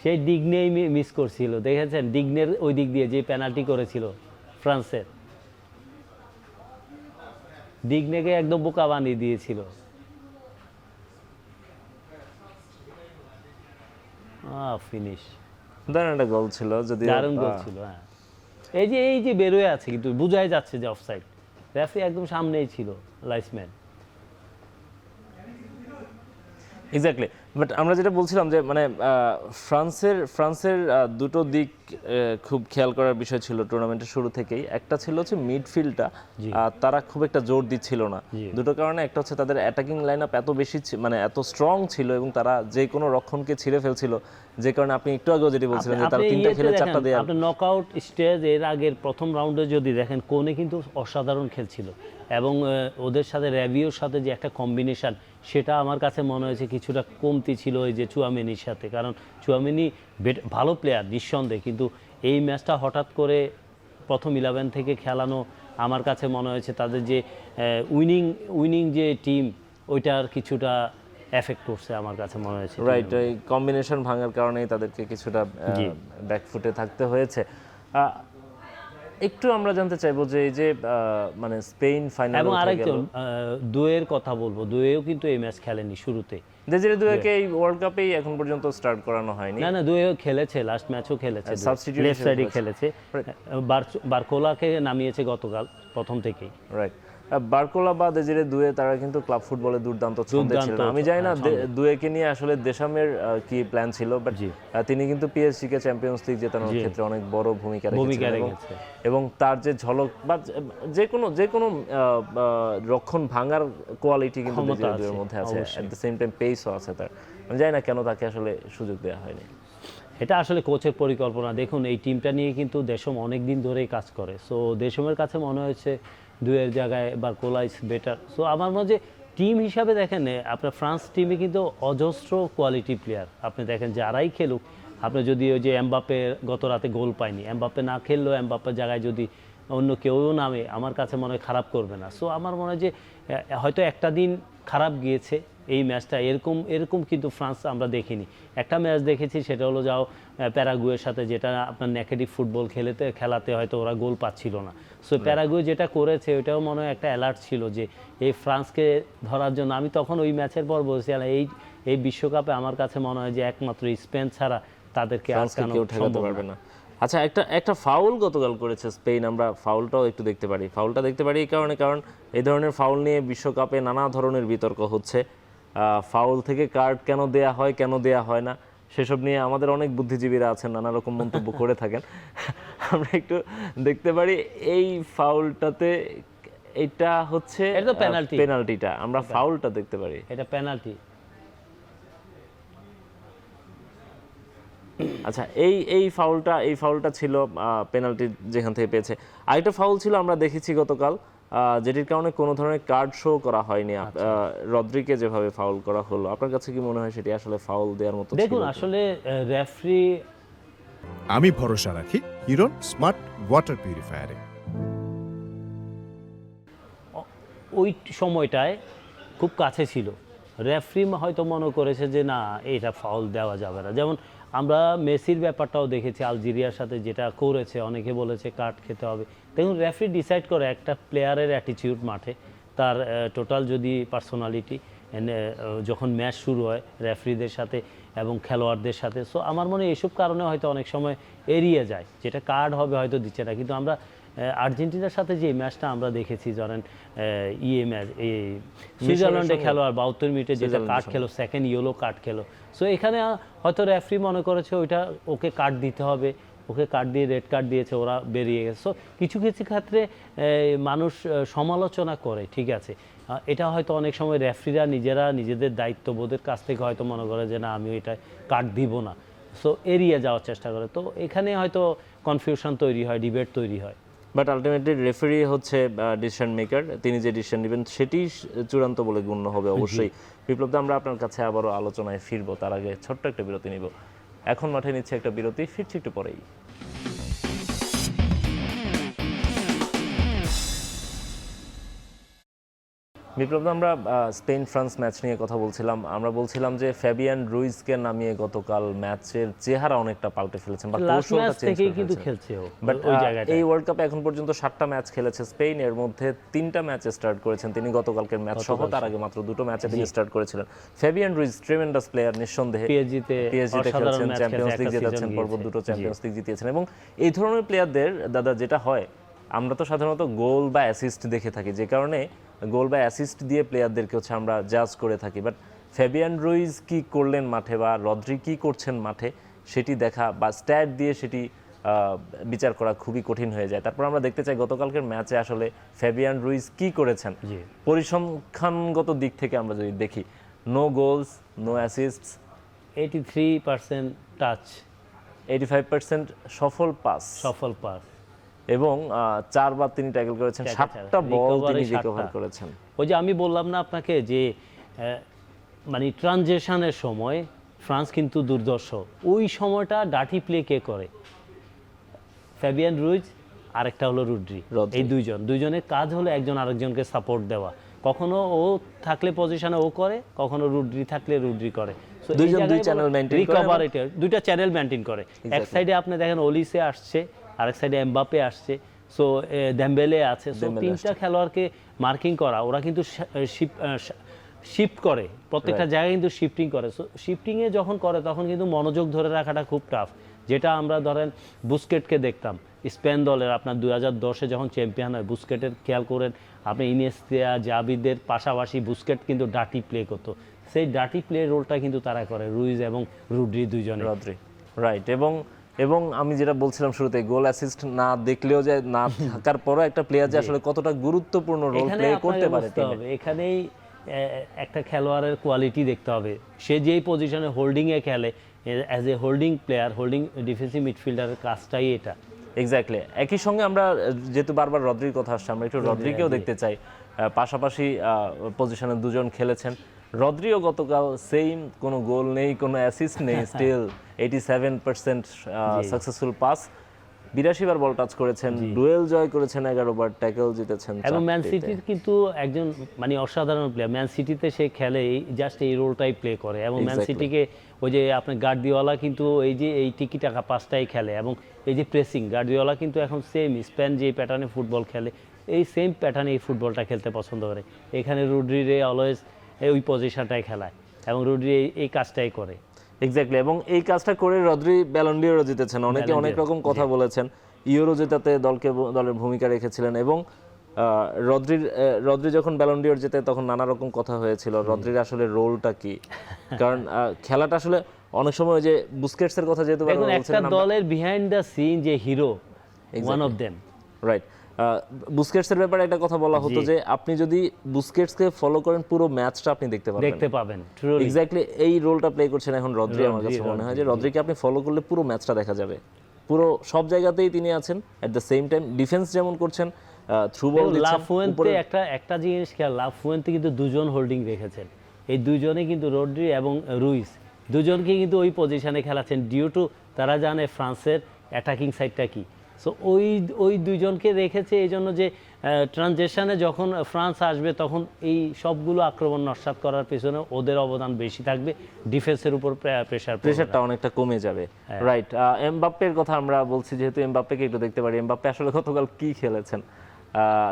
সেই দিক নিয়েই মিস করছিল, দেখেছেন ডিগনের ওই দিক দিয়ে যে পেনাল্টি করেছিল ফ্রান্সের, ডিগনেকে একদম বোকা বানিয়ে দিয়েছিল। ফিনিশ, দারুণ একটা গোল ছিল, যদি দারুণ গোল ছিল। হ্যাঁ, এই যে বেরোয় আছে, কিন্তু বোঝাই যাচ্ছে যে অফসাইড, রেফারি একদম সামনেই ছিল, লাইসম্যান। এক্স্যাক্টলি, বাট আমরা যেটা বলছিলাম যে মানে ফ্রান্সের দুটো দিক খুব খেয়াল করার বিষয় ছিল টুর্নামেন্টের শুরু থেকেই। একটা ছিল হচ্ছে মিডফিল্ডটা, তারা খুব একটা জোর দিচ্ছিল না, দুটো কারণে। একটা হচ্ছে তাদের অ্যাটাকিং লাইন আপ এত বেশি মানে এত স্ট্রং ছিল, এবং তারা যে কোনো রক্ষণকে ছিঁড়ে ফেলছিল, যে কারণে আপনি একটু আগেও যেটি বলছিলেন যে তারা 3টা খেলে 4টা দেয়। আপনি নকআউট স্টেজ এর আগের প্রথম রাউন্ডে যদি দেখেন, কোনে কিন্তু অসাধারণ খেলছিল, এবং ওদের সাথে র্যাবিওর সাথে যে একটা কম্বিনেশন, সেটা আমার কাছে মনে হয়েছে কিছুটা কমতি ছিল ওই যে চুয়ামেনির সাথে। কারণ চুয়ামেনি ভালো প্লেয়ার নিঃসন্দেহে, কিন্তু এই ম্যাচটা হঠাৎ করে প্রথম 11 থেকে খেলানো, আমার কাছে মনে হয়েছে তাদের যে উইনিং যে টিম, ওইটার কিছুটা এফেক্ট করছে আমার কাছে মনে হয়েছে। রাইট, এই কম্বিনেশন ভাঙার কারণেই তাদেরকে কিছুটা ব্যাকফুটে থাকতে হয়েছে। একটু আমরা জানতে চাইবো যে এই যে মানে স্পেন ফাইনাল এবং আরেকজন দুয়ের কথা বলবো, দুয়েও কিন্তু এই ম্যাচ খেলেনি শুরুতে। দেজিরে দুয়েকে এই ওয়ার্ল্ড কাপেই এখন পর্যন্ত স্টার্ট করানো হয়নি। না দুয়েও খেলেছে, লাস্ট ম্যাচও খেলেছে, Substitute লেফট হিসেবে সাইডে খেলেছে। খেলেছে। বারকোলাকে নামিয়েছে গতকাল প্রথম থেকেই। রাইট, বারকোলা বা দেজিরে দুয়ে তারা কিন্তু ক্লাব ফুটবলে দুর্দান্ত ছন্দে ছিলেন। আমি জানি না দুয়েকে নিয়ে আসলে দেশামের কি প্ল্যান ছিল, বাট তিনি কিন্তু পিএসজি কে চ্যাম্পিয়ন্স লিগ জেতানোর ক্ষেত্রে অনেক বড় ভূমিকা রেখেছিলেন এবং তার যে ঝলক বা যে কোনো রক্ষণ ভাঙার কোয়ালিটি কিন্তু দেজিরে দুয়ের মধ্যে আছে, এট দ্য সেম টাইম পেসও আছে তার। আমি জানি না কেন তাকে আসলে সুযোগ দেওয়া হয়নি। এটা আসলে কোচের পরিকল্পনা। দেখুন এই টিমটা নিয়ে কিন্তু দেশম অনেক দিন ধরেই কাজ করে, সো দেশমের কাছে মনে হয়েছে দুয়ের জায়গায় বারকোলা ইজ বেটার। সো আমার মনে হয় টিম হিসাবে দেখেন আপনার ফ্রান্স টিমে কিন্তু অজস্র কোয়ালিটি প্লেয়ার। আপনি দেখেন যারাই খেলুক, আপনি যদি ওই যে এমবাপ্পে গত রাতে গোল পায়নি, এমবাপ্পে না খেললেও এমবাপ্পের জায়গায় যদি অন্য কেউ নামে আমার কাছে মনে হয় খারাপ করবে না। সো আমার মনে হয় যে হয়তো একটা দিন খারাপ গিয়েছে এই ম্যাচটা, এরকম কিন্তু ফ্রান্স আমরা দেখিনি। একটা ম্যাচ দেখেছি সেটা হলো যাও প্যারাগুয়ের সাথে, যেটা আপনার নেগেটিভ ফুটবল খেলাতে হয়তো ওরা গোল পাচ্ছিল না। সো প্যারাগুয়ে যেটা করেছে ওইটাও মনে হয় একটা অ্যালার্ট ছিল যে এই ফ্রান্সকে ধরার জন্য। আমি তখন ওই ম্যাচের পর বলছিলাম এই বিশ্বকাপে আমার কাছে মনে হয় যে একমাত্র স্পেন ছাড়া তাদেরকে আটকানো সম্ভব পারবে না। আচ্ছা, একটা ফাউল গতকাল করেছে স্পেন, আমরা ফাউলটাও একটু দেখতে পারি। ফাউলটা দেখতে পারি এই কারণ এই ধরনের ফাউল নিয়ে বিশ্বকাপে নানা ধরনের বিতর্ক হচ্ছে। ফাউল থেকে কার্ড কেন দেয়া হয়, কেন দেয়া হয় না, সেসব নিয়ে আমাদের অনেক বুদ্ধিজীবীরা আছেন, নানা রকম মন্তব্য করে থাকেন। আমরা একটু দেখতে পারি এই ফাউলটাতে, এটা হচ্ছে পেনাল্টিটা, আমরা ফাউলটা দেখতে পারি। এটা পেনাল্টি। আচ্ছা, এই ফাউলটা ছিল পেনাল্টি যেখান থেকে পেয়েছে। আরেকটা ফাউল ছিল আমরা দেখেছি গতকাল, যেটির কারণে কোনো ধরনের কার্ড শো করা হয়নি। রদ্রিকে যেভাবে ফাউল করা হলো, আপনার কাছে কি মনে হয় সেটি আসলে ফাউল দেওয়ার মতো ছিল? দেখুন আসলে রেফারি, আমি ভরসা রাখি হিরন স্মার্ট ওয়াটার পিউরিফায়ারে। ওই সময়টায় খুব কাছে ছিল, রেফারি হয়তো মনে করেছে যে না এটা ফাউল দেওয়া যাবে না। যেমন আমরা মেসির ব্যাপারটাও দেখেছি, আলজেরিয়ার সাথে যেটা করেছে, অনেকে বলেছে কার্ড খেতে হবে। দেখুন রেফারি ডিসাইড করে একটা প্লেয়ারের অ্যাটিটিউড মাঠে, তার টোটাল যদি পার্সোনালিটি যখন ম্যাচ শুরু হয় রেফারিদের সাথে এবং খেলোয়াড়দের সাথে। সো আমার মনে হয় এইসব কারণে হয়তো অনেক সময় এড়িয়ে যায়, যেটা কার্ড হবে হয়তো দিচ্ছে না। কিন্তু আমরা আর্জেন্টিনার সাথে যে ম্যাচটা আমরা দেখেছি, ধরেন ম্যাচ এই সুইজারল্যান্ডে খেলোয়াড় 72 মিনিটে যেটা কার্ড খেলো, সেকেন্ড ইয়েলো কার্ড খেলো। সো এখানে হয়তো রেফারি মনে করেছে ওইটা ওকে কার্ড দিতে হবে, ওকে কার্ড দিয়ে রেড কার্ড দিয়েছে, ওরা বেরিয়ে গেছে। সো কিছু ক্ষেত্রে মানুষ সমালোচনা করে, ঠিক আছে, এটা হয়তো অনেক সময় রেফারিরা নিজেরা নিজেদের দায়িত্ববোধের কাছ থেকে হয়তো মনে করে যে না আমি এটা কার্ড দিব না, সো এড়িয়ে যাওয়ার চেষ্টা করে। তো এখানে হয়তো কনফিউশন তৈরি হয়, ডিবেট তৈরি হয়। বাট আলটিমেটলি রেফারি হচ্ছে ডিসিশন মেকার, তিনি যে ডিসিশন নেবেন সেটি চূড়ান্ত বলে গণ্য হবে অবশ্যই। বিপ্লব দা, আমরা আপনার কাছে আবারও আলোচনায় ফিরবো, তার আগে ছোট্ট একটা বিরতি নিব। এখন মাঠে নিচ্ছে একটা বিরতি, ফিরছি একটু পরেই। বিপ্লব দা, আমরা স্পেন ফ্রান্স ম্যাচ নিয়ে কথা বলছিলাম। আমরা বলছিলাম যে ফ্যাবিয়ান রুইজকে নামিয়ে গতকাল ম্যাচের চেহারা অনেকটা পাল্টে ফেলেছেন, বা কৌশলটা চেঞ্জ করে কিন্তু খেলছে বাট এই ওয়ার্ল্ড কাপে এখন পর্যন্ত 7টা ম্যাচ খেলেছে স্পেন, এর মধ্যে 3টা ম্যাচে স্টার্ট করেছেন তিনি, গতকালকের ম্যাচ সহ। তার আগে মাত্র 2টো ম্যাচে তিনি স্টার্ট করেছিলেন। ফ্যাবিয়ান রুইজ ট্রেমেন্ডাস প্লেয়ার, নিঃসন্দেহে পিএসজিতে খেলছেন, চ্যাম্পিয়ন্স লিগ জেতাচ্ছেন, পর্ব 2টো চ্যাম্পিয়ন্স লিগ জিতিয়েছেন। এবং এই ধরনের প্লেয়ারদের দাদা যেটা হয়, আমরা তো সাধারণত গোল বা অ্যাসিস্ট দেখে থাকি, যে কারণে গোল বা অ্যাসিস্ট দিয়ে প্লেয়ারদেরকে হচ্ছে আমরা জাজ করে থাকি। বাট ফ্যাবিয়ান রুইজ কি করলেন মাঠে, বা রদ্রি কি করছেন মাঠে, সেটি দেখা বা স্ট্যাট দিয়ে সেটি বিচার করা খুবই কঠিন হয়ে যায়। তারপর আমরা দেখতে চাই গতকালকের ম্যাচে আসলে ফ্যাবিয়ান রুইজ কি করেছেন। পরিসংখ্যানগত দিক থেকে আমরা যদি দেখি, নো গোলস, নো অ্যাসিস্টস, 83% টাচ, 85% সফল পাস এবং 4 বার তিনি ট্যাকল করেছেন, 7টা বল তিনি রিকভার করেছেন। ওই যে আমি বললাম না আপনাকে যে মানে ট্রানজিশনের সময় ফ্রান্স কিন্তু দুর্দর্শ। ওই সময়টা ডার্টি প্লে কে করে? ফ্যাবিয়ান রুইজ, আরেকটা হলো রদ্রি। এই দুইজনের কাজ হলো একজন আরেকজনকে সাপোর্ট দেওয়া। কখনো ও থাকলে পজিশনে ও করে, কখনো রদ্রি থাকলে রদ্রি করে। দুইটা চ্যানেল মেনটেন করে। এক সাইডে আপনি দেখেন ওলিসে আসছে, আরেক সাইডে এমবাপ্পে আসছে। সো ডেম্বেলে আছে, সো ডেম্বেলে তিনটা খেলোয়াড়কে মার্কিং করা, ওরা কিন্তু শিফট করে, প্রত্যেকটা জায়গায় কিন্তু শিফটিং করে। সো শিফটিংয়ে যখন করে তখন কিন্তু মনোযোগ ধরে রাখাটা খুব টাফ, যেটা আমরা ধরেন বুস্কেটকে দেখতাম স্পেন দলের, আপনার 2010-এ যখন চ্যাম্পিয়ন হয় বুস্কেটের খেয়াল করেন আপনি, ইনিয়েস্তা জাভিদের পাশাপাশি বুস্কেট কিন্তু ডার্টি প্লে করতো, সেই ডার্টি প্লে রোলটা কিন্তু তারা করে, রুইজ এবং রুড্রি দুইজনে। Rodri, right. এবং আমি যেটা বলছিলাম শুরুতে, গোল অ্যাসিস্ট না দেখলেও যে না থাকার পরও একটা প্লেয়ার যে আসলে কতটা গুরুত্বপূর্ণ রোল এখানে প্লে আপনাকে করতে পারে বুঝতে টিমে। হবে, এখানেই একটা খেলোয়াড়ের কোয়ালিটি দেখতে হবে, সে যেই পজিশনে হোল্ডিংয়ে খেলে as a holding player, holding defensive মিডফিল্ডারের কাজটাই এটা। এক্স্যাক্টলি। একই সঙ্গে আমরা যেহেতু বারবার রদ্রির কথা আসছে, আমরা একটু রদ্রিকেও দেখতে চাই। পাশাপাশি পজিশনে দুজন খেলেছেন। রদ্রিও গতকাল সেম, কোনো গোল নেই, কোনো অ্যাসিস্ট নেই, স্টিল 87% সাকসেসফুল পাস, 82 বার বল টাচ করেছেন, ডুয়েল জয় করেছেন 11 বার, ট্যাকল জিতেছেন। এবং ম্যান সিটির কিন্তু একজন মানে অসাধারণ প্লেয়ার, ম্যান সিটিতে সে খেলে জাস্ট এই রোলটাই প্লে করে, এবং ম্যান সিটিকে ওই যে আপনার গার্দিওলা কিন্তু এই যে এই টিকি টাকা পাঁচটাই খেলে, এবং এই যে প্রেসিং, গার্দিওলা কিন্তু এখন সেম স্পেন যে প্যাটার্নে ফুটবল খেলে এই সেম প্যাটার্নে এই ফুটবলটা খেলতে পছন্দ করে। এখানে রুড্রিরে অলওয়েজ ওই পজিশনটাই খেলায় এবং রুড্রি এই কাজটাই করে। এক্স্যাক্টলি। এবং এই কাজটা করে রদ্রি ব্যালন ডি'রও জিতেছেন। অনেকে অনেক রকম কথা বলেছেন, ইউরো জেতাতে দলের ভূমিকা রেখেছিলেন, এবং রদ্রি যখন ব্যালন ডি'র জেতে তখন নানা রকম কথা হয়েছিল রদ্রির আসলে রোলটা কি, কারণ খেলাটা আসলে অনেক সময় ওই যে বুস্কেটসের কথা যেহেতু এখন একটা দলের বিহাইন্ড দ্য সিন যে hero, one of them, right. বুস্কেটসের ব্যাপারে একটা কথা বলা হতো যে আপনি যদি বুস্কেটসকে ফলো করেন পুরো ম্যাচটা আপনি দেখতে পাবেন। এক্স্যাক্টলি এই রোলটা প্লে করছেন এখন রদ্রি। আমার কাছে মনে হয় যে রদ্রিকে আপনি ফলো করলে পুরো ম্যাচটা দেখা যাবে, পুরো সব জায়গাতেই তিনি আছেন। At the same time defence যেমন করছেন, থ্রু বল দিচ্ছেন। লাফুয়েন্তে একটা জিনিস খেয়াল, লাফুয়েন্তে কিন্তু দুজন হোল্ডিং রেখেছেন, এই দুজনে কিন্তু রদ্রি এবং রুইস দুজনকে কিন্তু ওই পজিশনে খেলাচ্ছেন, ডিউ টু তারা জানে ফ্রান্সের অ্যাটাকিং সাইডটা কি। সো ওই দুইজনকে রেখেছে এই জন্য যে ট্রানজিশনে যখন ফ্রান্স আসবে তখন এই সবগুলো আক্রমণ নস্যাৎ করার পেছনে ওদের অবদান বেশি থাকবে, ডিফেন্সের উপর প্রেশারটা অনেকটা কমে যাবে। রাইট। এমবাপ্পের কথা আমরা বলছি, যেহেতু এমবাপ্পেকে একটু দেখতে পারি। এমবাপ্পে আসলে গতকাল কি খেলেছেন,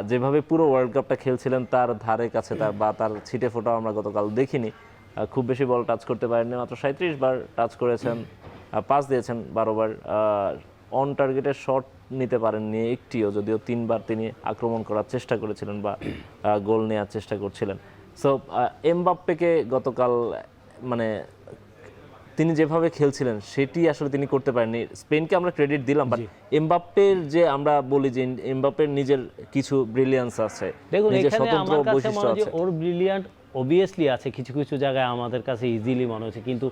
যেভাবে পুরো ওয়ার্ল্ড কাপটা খেলছিলেন তার ধারে কাছে তার ছিটে ফোটাও আমরা গতকাল দেখিনি। খুব বেশি বল টাচ করতে পারেননি, মাত্র 37 বার টাচ করেছেন, পাস দিয়েছেন 12 বার, অন টার্গেটের শট নিতে পারেননি একটিও, যদিও 3 বার তিনি আক্রমণ করার চেষ্টা করেছিলেন বা গোল নেওয়ার চেষ্টা করছিলেন। সো এমবাপ্পেকে গতকাল মানে তিনি যেভাবে খেলছিলেন সেটি আসলে তিনি করতে পারেননি। স্পেনকে আমরা ক্রেডিট দিলাম, বাট এমবাপ্পের যে আমরা বলি যে এমবাপ্পের নিজের কিছু ব্রিলিয়ান্স আছে, দেখুন নিজের এখানে স্বতন্ত্র আমার কাছে বৈশিষ্ট্য মনে হয় যে আছে। ওর ব্রিলিয়ান্ট অবভিয়াসলি আছে, কিছু কিছু জায়গায় আমাদের কাছে ইজিলি মনে হচ্ছে, কিন্তু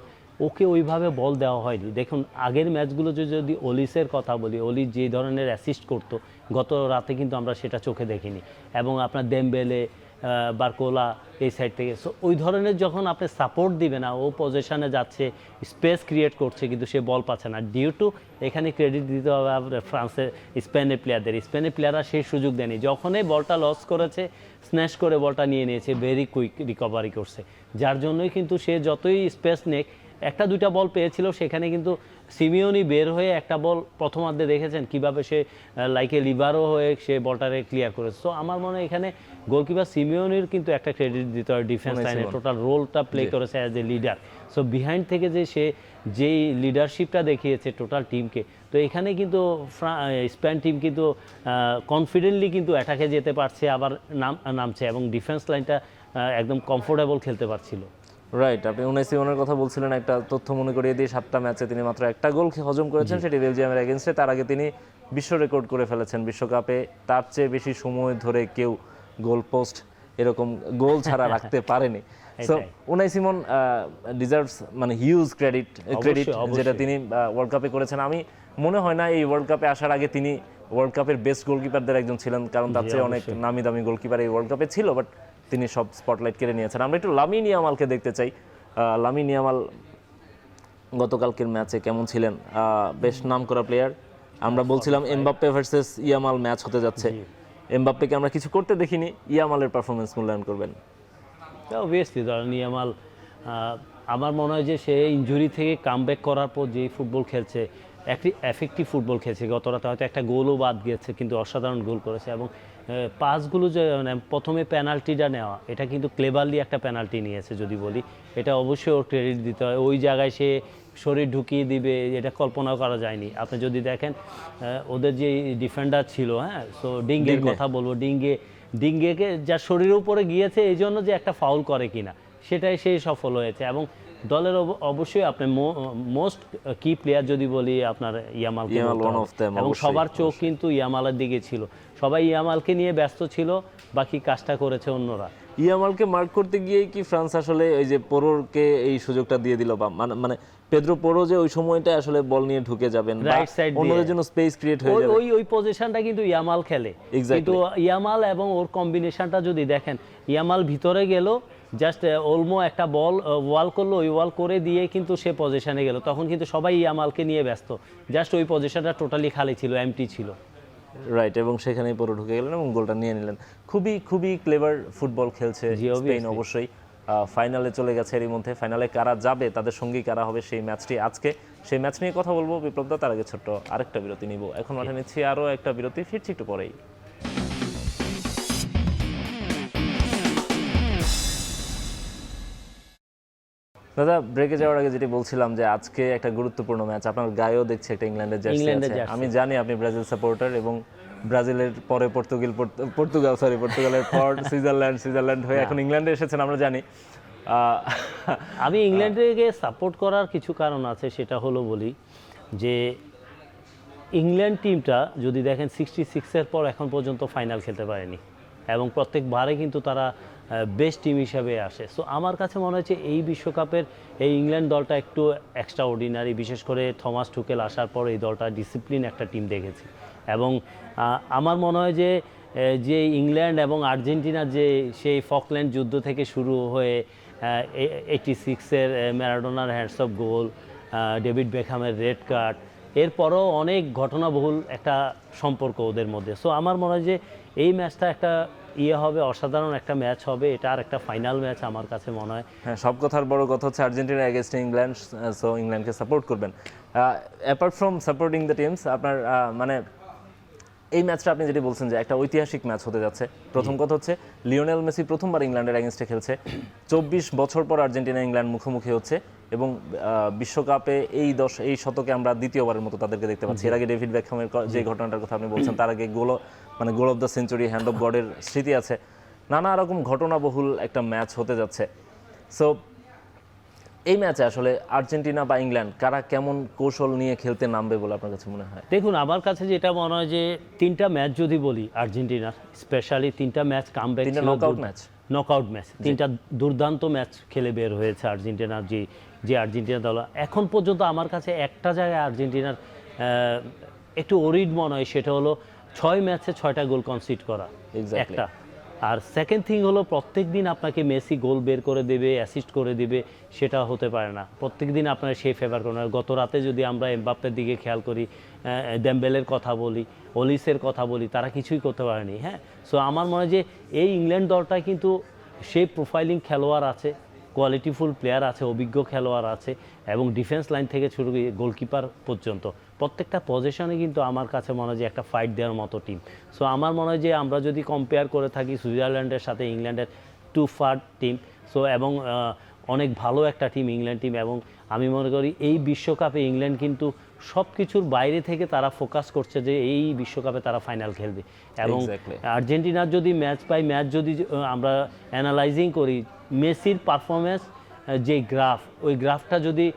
ওকে ওইভাবে বল দেওয়া হয়নি। দেখুন আগের ম্যাচগুলোতে যদি ওলিসের কথা বলি, ওলি যে ধরনের অ্যাসিস্ট করতো গত রাতে কিন্তু আমরা সেটা চোখে দেখিনি, এবং আপনার দেমবেলে, বারকোলা এই সাইড থেকে, সো ওই ধরনের যখন আপনি সাপোর্ট দিবে না, ও পজিশনে যাচ্ছে, স্পেস ক্রিয়েট করছে কিন্তু সে বল পাচ্ছে না, ডিউ টু এখানে ক্রেডিট দিতে হবে ফ্রান্সের স্পেনের প্লেয়াররা সেই সুযোগ দেয়নি, যখনই বলটা লস করেছে স্ন্যাশ করে বলটা নিয়ে নিয়েছে, ভেরি কুইক রিকভারি করছে, যার জন্যই কিন্তু সে যতই স্পেস নেক, একটা দুইটা বল পেয়েছিল সেখানে কিন্তু সিমিওনি বের হয়ে একটা বল প্রথমার্ধে দেখেছেন কিভাবে সে লাইকে লিভারও হয়ে সে বলটারে ক্লিয়ার করেছে। সো আমার মনে হয় এখানে গোলকিপার সিমিওনির কিন্তু একটা ক্রেডিট দিতে হয়, ডিফেন্স লাইনে টোটাল রোলটা প্লে করেছে as a leader. So behind থেকে যে সে যেই লিডারশিপটা দেখিয়েছে টোটাল টিমকে, তো এখানে কিন্তু স্পেন টিম কিন্তু কনফিডেন্টলি কিন্তু অ্যাটাকে যেতে পারছে, আবার নামছে, এবং ডিফেন্স লাইনটা একদম কমফোর্টেবল খেলতে পারছিল। রাইট। আপনি উনাই সিমনের কথা বলছিলেন, একটা তথ্য মনে করিয়ে দিয়ে 7টা ম্যাচে তিনি মাত্র একটা গোল হজম করেছেন, সেটি বেলজিয়ামের এগেনস্টে। তার আগে তিনি বিশ্ব রেকর্ড করে ফেলেছেন বিশ্বকাপে, তার চেয়ে বেশি সময় ধরে কেউ গোল পোস্ট এরকম গোল ছাড়া রাখতে পারেনি। সো উনাই সিমন ডিজার্ভস মানে হিউজ ক্রেডিট যেটা তিনি ওয়ার্ল্ড কাপে করেছেন। আমি মনে হয় না এই ওয়ার্ল্ড কাপে আসার আগে তিনি ওয়ার্ল্ড কাপের বেস্ট গোলকিপারদের একজন ছিলেন, কারণ তার চেয়ে অনেক নামি দামি গোলকিপার এই ওয়ার্ল্ড কাপে ছিল, বাট তিনি সব স্পটলাইট কেড়ে নিয়েছেন। আমরা একটু লামিন ইয়ামালকে দেখতে চাই। লামিন ইয়ামাল গতকালকের ম্যাচে কেমন ছিলেন? বেশ নামকরা প্লেয়ার। আমরা বলছিলাম এমবাপ্পে ভার্সেস ইয়ামাল ম্যাচ হতে যাচ্ছে, এমবাপ্পেকে আমরা কিছু করতে দেখিনি, ইয়ামালের পারফরমেন্স মূল্যায়ন করবেন। অবভিয়াসলি ধরেন ইয়ামাল, আমার মনে হয় যে সে ইনজুরি থেকে কামব্যাক করার পর যেই ফুটবল খেলছে, একটি এফেক্টিভ ফুটবল খেলছে। গত রাতে হয়তো একটা গোলও বাদ গিয়েছে, কিন্তু অসাধারণ গোল করেছে। এবং পাসগুলো যে মানে প্রথমে পেনাল্টিটা নেওয়া, এটা কিন্তু ক্লেভারলি একটা পেনাল্টি নিয়েছে যদি বলি, এটা অবশ্যই ওর ক্রেডিট দিতে হয়। ওই জায়গায় সে শরীর ঢুকিয়ে দিবে এটা কল্পনাও করা যায়নি। আপনি যদি দেখেন ওদের যে ডিফেন্ডার ছিল, হ্যাঁ, সো ডিঙ্গের কথা বলবো, ডিঙ্গেকে যার শরীরের উপরে গিয়েছে এই জন্য যে একটা ফাউল করে কিনা সেটাই সে সফল হয়েছে। এবং দলের অবশ্যই আপনার মোস্ট কি প্লেয়ার যদি বলি আপনার ইয়ামালকে বলতে হবে। এবং সবার চোখ কিন্তু ইয়ামালের দিকে ছিল, সবাই ইয়ামালকে নিয়ে ব্যস্ত ছিল, বাকি কাজটা করেছে অন্যরা। ইয়ামালকে মার্ক করতে গিয়ে কি ফ্রান্স আসলে ওই যে পোরোকে এই সুযোগটা দিয়ে দিল, বা মানে পেদ্রো পোরো যে ওই সময়টা আসলে বল নিয়ে ঢুকে যাবেন, রাইট সাইড অন্যদের জন্য স্পেস ক্রিয়েট হয়ে যাবে, ওই পজিশনটা কিন্তু ইয়ামাল খেলে। কিন্তু ইয়ামাল এবং ওর কম্বিনেশনটা যদি দেখেন, ইয়ামাল ভিতরে গেল, জাস্ট অলমো একটা বল ওয়াল করলো, ওই ওয়াল করে দিয়ে কিন্তু সে পজিশনে গেল, তখন কিন্তু সবাই ইয়ামালকে নিয়ে ব্যস্ত, জাস্ট ওই পজিশনটা টোটালি খালি ছিল, এমটি ছিল। রাইট, এবং সেখানেই পুরো ঢুকে গেলেন এবং গোলটা নিয়ে নিলেন। খুবই ক্লেভার ফুটবল খেলছে স্পেন। অবশ্যই ফাইনালে চলে গেছে, এরই মধ্যে ফাইনালে কারা যাবে, তাদের সঙ্গেই কারা হবে সেই ম্যাচটি আজকে, সেই ম্যাচ নিয়ে কথা বলবো বিপ্লব দা। তার আগে ছোট্ট আরেকটা বিরতি নিব, এখন মাঠে নিচ্ছি আরও একটা বিরতি, ফিরছি একটু পরেই। দাদা, ব্রেকে যাওয়ার আগে যেটি বলছিলাম যে আজকে একটা গুরুত্বপূর্ণ ম্যাচ, আপনার গায়েও দেখছে একটা ইংল্যান্ডের জার্সি আছে। আমি জানি আপনি ব্রাজিল সাপোর্টার, এবং ব্রাজিলের পরে পর্তুগালের পর সুইজারল্যান্ড হয়ে এখন ইংল্যান্ডে এসেছেন আমরা জানি। আমি ইংল্যান্ডকে সাপোর্ট করার কিছু কারণ আছে, সেটা হলো বলি যে ইংল্যান্ড টিমটা যদি দেখেন 66-এর পর এখন পর্যন্ত ফাইনাল খেলতে পারেনি, এবং প্রত্যেকবারে কিন্তু তারা বেস্ট টিম হিসাবে আসে। সো আমার কাছে মনে হচ্ছে এই বিশ্বকাপের এই ইংল্যান্ড দলটা একটু এক্সট্রা অর্ডিনারি, বিশেষ করে থমাস টুকেল আসার পর এই দলটা ডিসিপ্লিন একটা টিম দেখেছি। এবং আমার মনে হয় যে ইংল্যান্ড এবং আর্জেন্টিনার যে সেই ফকল্যান্ড যুদ্ধ থেকে শুরু হয়ে 86-এর ম্যারাডোনার হ্যান্ডস অফ গোল, ডেভিড বেকহামের রেড কার্ড, এরপরও অনেক ঘটনাবহুল একটা সম্পর্ক ওদের মধ্যে। সো আমার মনে হয় যে এই ম্যাচটা একটা হবে, অসাধারণ একটা ম্যাচ হবে, এটা আর একটা ফাইনাল ম্যাচ আমার কাছে মনে হয়। হ্যাঁ, সব কথার বড় কথা হচ্ছে আর্জেন্টিনা এগেইনস্ট ইংল্যান্ড, সো ইংল্যান্ডকে সাপোর্ট করবেন। Apart from supporting the teams, আপনার মানে এই ম্যাচটা আপনি যেটি বলছেন যে একটা ঐতিহাসিক ম্যাচ হতে যাচ্ছে। প্রথম কথা হচ্ছে লিওনেল মেসি প্রথমবার ইংল্যান্ডের এগেইনস্টে খেলছে, 24 বছর পর আর্জেন্টিনা ইংল্যান্ড মুখোমুখি হচ্ছে, এবং বিশ্বকাপে এই শতকে আমরা দ্বিতীয়বারের মতো তাদেরকে দেখতে পাচ্ছি। এর আগে ডেভিড বেকহামের যে ঘটনাটার কথা আপনি বলছেন, তার আগে goal of the century, hand of গডের স্মৃতি আছে, নানা রকম ঘটনাবহুল একটা ম্যাচ হতে যাচ্ছে। সো এই ম্যাচে আসলে আর্জেন্টিনা বা ইংল্যান্ড কারা কেমন কৌশল নিয়ে খেলতে নামবে বলে আপনার কাছে মনে হয়? দেখুন, আমার কাছে যেটা মনে হয় যে তিনটা ম্যাচ যদি বলি আর্জেন্টিনার, স্পেশালি তিনটা ম্যাচ কামব্যাক ছিল, নকআউট ম্যাচ, তিনটা দুর্দান্ত ম্যাচ খেলে বের হয়েছে আর্জেন্টিনার যে আর্জেন্টিনা দল। এখন পর্যন্ত আমার কাছে একটা জায়গায় আর্জেন্টিনার একটু ওরিড মনে হয়, সেটা হলো 6 ম্যাচে 6টা গোল কনসিড করা একটা। আর সেকেন্ড থিং হলো প্রত্যেক দিন আপনাকে মেসি গোল বের করে দেবে, অ্যাসিস্ট করে দেবে, সেটা হতে পারে না। প্রত্যেক দিন আপনার সেই ফেভার করে না। গত রাতে যদি আমরা এমবাপ্পের দিকে খেয়াল করি, ডেম্বেলের কথা বলি, অলিসের কথা বলি, তারা কিছুই করতে পারেনি। হ্যাঁ, সো আমার মনে হয় যে এই ইংল্যান্ড দলটায় কিন্তু সেই প্রোফাইলিং খেলোয়াড় আছে, কোয়ালিটিফুল প্লেয়ার আছে, অভিজ্ঞ খেলোয়াড় আছে, এবং ডিফেন্স লাইন থেকে শুরু করে গোলকিপার পর্যন্ত প্রত্যেকটা পজিশনে কিন্তু আমার কাছে মনে হয় যে একটা ফাইট দেওয়ার মতো টিম। সো আমার মনে হয় যে আমরা যদি কম্পেয়ার করে থাকি সুইজারল্যান্ডের সাথে ইংল্যান্ডের টু ফার টিম, সো এবং অনেক ভালো একটা টিম ইংল্যান্ড টিম। এবং আমি মনে করি এই বিশ্বকাপে ইংল্যান্ড কিন্তু সব কিছুর বাইরে থেকে তারা ফোকাস করছে যে এই বিশ্বকাপে তারা ফাইনাল খেলবে। এবং আর্জেন্টিনার যদি ম্যাচ যদি আমরা অ্যানালাইজিং করি, মেসির পারফরমেন্স যে গ্রাফ, ওই গ্রাফটা যদি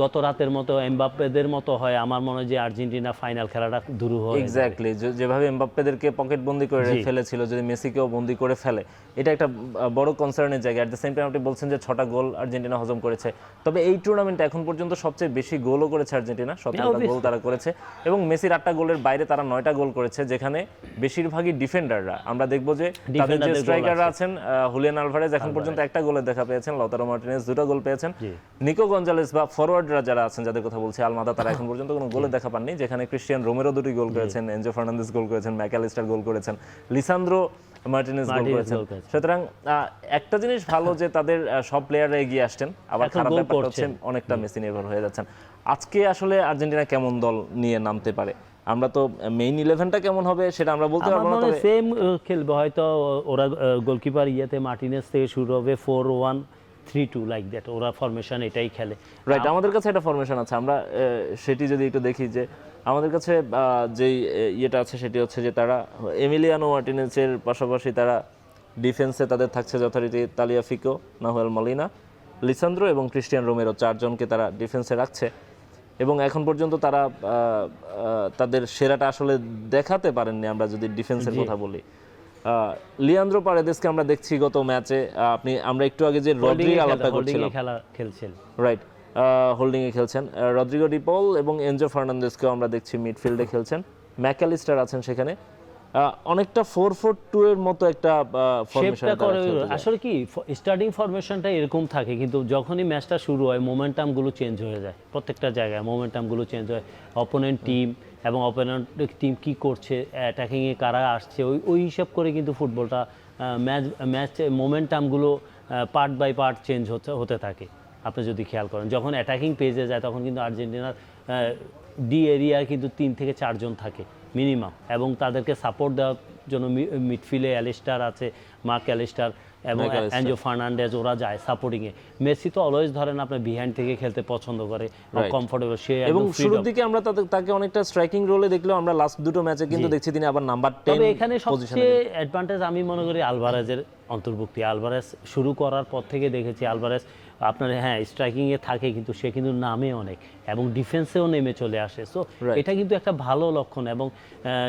গত রাতের মতো এমবাপ্পেদের মতো হয়, আমার মনে হয় যে আর্জেন্টিনা ফাইনাল খেলাটা দুরূহ হয়। এক্স্যাক্টলি, যেভাবে এমবাপ্পেদেরকে পকেট বন্দি করে ফেলেছিল, যদি মেসিকেও বন্দি করে ফেলে, এটা একটা বড় কনসার্নের জায়গা। অ্যাট দ্য সেম টাইম আপনি বলছেন যে 6টা গোল আর্জেন্টিনা হজম করেছে, তবে এই টুর্নামেন্টে এখন পর্যন্ত সবচেয়ে বেশি গোলও করেছে আর্জেন্টিনা, 17টা গোল তারা করেছে, এবং মেসির 8টা গোলের বাইরে তারা 9টা গোল করেছে, যেখানে বেশিরভাগই ডিফেন্ডাররা। আমরা দেখব যে তাদের যে স্ট্রাইকাররা আছেন, হুলিয়ান আলভারেজ এখন পর্যন্ত একটা গোলের দেখা পেয়েছেন, লাউতারো মার্টিনেজ 2টা গোল পেয়েছেন, নিকো গঞ্জালেস বা ফরওয়ার্ডরা যারা আছেন, যাদের কথা বলছি, আলমাদা, তারা এখন পর্যন্ত কোনো গোলের দেখা পাননি, যেখানে ক্রিস্টিয়ান রোমেরো 2টি গোল করেছেন, এনজো ফার্নান্দেজ গোল করেছেন, ম্যাকালিস্টার গোল করেছেন, লিসান্দ্রো মার্টিনেজ গোল করেছেন। সুতরাং একটা জিনিস ভালো যে তাদের সব প্লেয়াররা এগিয়ে আসছেন, আবার খারাপ ব্যাপারটা হচ্ছে অনেকটা মেসি নির্ভর হয়ে যাচ্ছেন। আজকে আসলে আর্জেন্টিনা কেমন দল নিয়ে নামতে পারে? আমরা তো মেইন 11টা কেমন হবে সেটা আমরা বলতে আমার পারবো না, মনে হয় তবে সেম খেলবে হয়তো। ওরা গোলকিপার মার্টিনেজ থেকে শুরু হবে 4-1-3-2 লাইক দ্যাট, ওরা ফরমেশন এটাই খেলে। রাইট, আমাদের কাছে একটা ফরমেশন আছে, আমরা সেটি যদি একটু দেখি যে আমাদের কাছে যেই ইয়েটা আছে সেটি হচ্ছে যে তারা এমিলিয়ানো মার্টিনেজের পাশাপাশি তারা ডিফেন্সে তাদের থাকছে যথারীতি তালিয়াফিকো, নাহুয়েল মলিনা, লিসান্দ্রো এবং ক্রিস্টিয়ান রোমেরো, চারজনকে তারা ডিফেন্সে রাখছে এবং এখন পর্যন্ত তারা তাদের সেরাটা আসলে দেখাতে পারেননি। আমরা যদি ডিফেন্সের কথা বলি, লিয়ান্দ্রো পারেদেসকে আমরা দেখছি গত ম্যাচে, আমরা একটু আগে যে রদ্রিগো আলাপটা করছিলাম, খেলা খেলছেন, রাইট, হোল্ডিংয়ে খেলছেন, রদ্রিগো ডিপল এবং এনজো ফার্নান্দেসকেও আমরা দেখছি মিডফিল্ডে খেলছেন, ম্যাকালিস্টার আছেন সেখানে। অনেকটা 4-4-2 এর মতো একটা ফরমেশন শেপটা করে। আসলে কি স্টার্টিং ফরমেশনটা এরকম থাকে, কিন্তু যখনই ম্যাচটা শুরু হয় মোমেন্টামগুলো চেঞ্জ হয়ে যায়, প্রত্যেকটা জায়গায় মোমেন্টামগুলো চেঞ্জ হয়। অপোনেন্ট টিম এবং অপোনেন্ট টিম কি করছে, অ্যাটাকিংয়ে কারা আসছে, ওই হিসাব করে কিন্তু ফুটবলটা ম্যাচ মোমেন্টামগুলো পার্ট বাই পার্ট চেঞ্জ হতে থাকে। আপনি যদি খেয়াল করেন, যখন অ্যাটাকিং পেজে যায় তখন কিন্তু আর্জেন্টিনার ডি এরিয়ায় কিন্তু 3 থেকে 4 জন থাকে মিনিমাম, এবং তাদেরকে সাপোর্ট দেওয়ার জন্য মিডফিল্ডে অ্যালিস্টার আছে, মার্ক অ্যালিস্টার এবং অ্যাঞ্জো ফার্নান্ডেজ, ওরা যায় সাপোর্টিংয়ে। মেসি তো অলওয়েজ ধরেন আপনার বিহাইন্ড থেকে খেলতে পছন্দ করে, কমফোর্টেবল সে, এবং শুরুর দিকে আমরা তাকে অনেকটা স্ট্রাইকিং রোলে দেখলেও আমরা লাস্ট দুটো ম্যাচে কিন্তু দেখছি তিনি আবার নাম্বার 10 তবে এখানে সবচেয়ে অ্যাডভান্টেজ আমি মনে করি আলভারেজের অন্তর্ভুক্তি। আলভারেজ শুরু করার পর থেকে দেখেছি আলভারেজ আপনার স্ট্রাইকিংয়ে থাকে, কিন্তু সে কিন্তু নামে অনেক এবং ডিফেন্সেও নেমে চলে আসে। সো এটা কিন্তু একটা ভালো লক্ষণ, এবং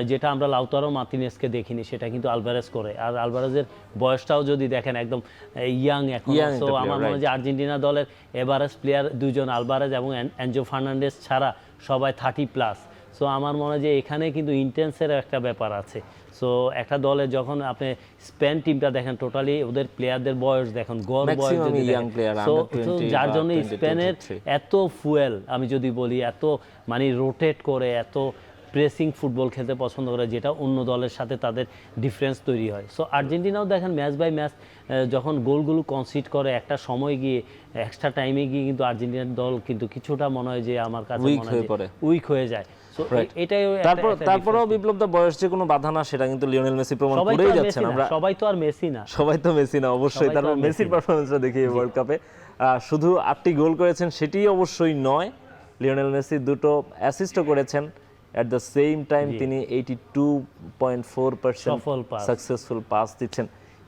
যেটা আমরা লাউতারো মার্টিনেজকে দেখিনি সেটা কিন্তু আলভারেজ করে। আর আলভারেজের বয়সটাও যদি দেখেন একদম ইয়াং এখন। সো আমার মনে হয় যে আর্জেন্টিনা দলের এভারেজ প্লেয়ার 2 জন, আলভারেজ এবং এনজো ফার্নান্ডেজ ছাড়া সবাই 30+। সো আমার মনে হয় যে এখানে কিন্তু ইন্টেন্সের একটা ব্যাপার আছে। সো একটা দলে যখন আপনি স্পেন টিমটা দেখেন, টোটালি ওদের প্লেয়ারদের বয়স দেখেন, গড় বয়স যদি দেখেন, সো যার জন্য স্পেনের এত ফুয়েল, আমি যদি বলি এত মানে রোটেট করে, এত প্রেসিং ফুটবল খেলতে পছন্দ করে, যেটা অন্য দলের সাথে তাদের ডিফারেন্স তৈরি হয়। সো আর্জেন্টিনাও দেখেন ম্যাচ বাই ম্যাচ যখন গোলগুলো কনসিড করে, একটা সময় গিয়ে এক্সট্রা টাইমে গিয়ে কিন্তু আর্জেন্টিনার দল কিন্তু কিছুটা মনে হয় যে আমার কাছে মনে হয় উইক হয়ে যায়। তারপরেও বিপ্লব দা বয়স যে কোনো বাধা না, সেটা কিন্তু লিওনেল মেসি প্রমাণ করেই যাচ্ছেন। আমরা সবাই তো আর মেসি না, সবাই তো মেসি না অবশ্যই। তারপর মেসির পারফরম্যান্সটা দেখি ওয়ার্ল্ড কাপে শুধু 8টি গোল করেছেন সেটিই অবশ্যই নয়, লিওনেল মেসি 2টো অ্যাসিস্টও করেছেন। এট দ্য সেম টাইম তিনি 82.4% সাকসেসফুল পাস দিচ্ছেন,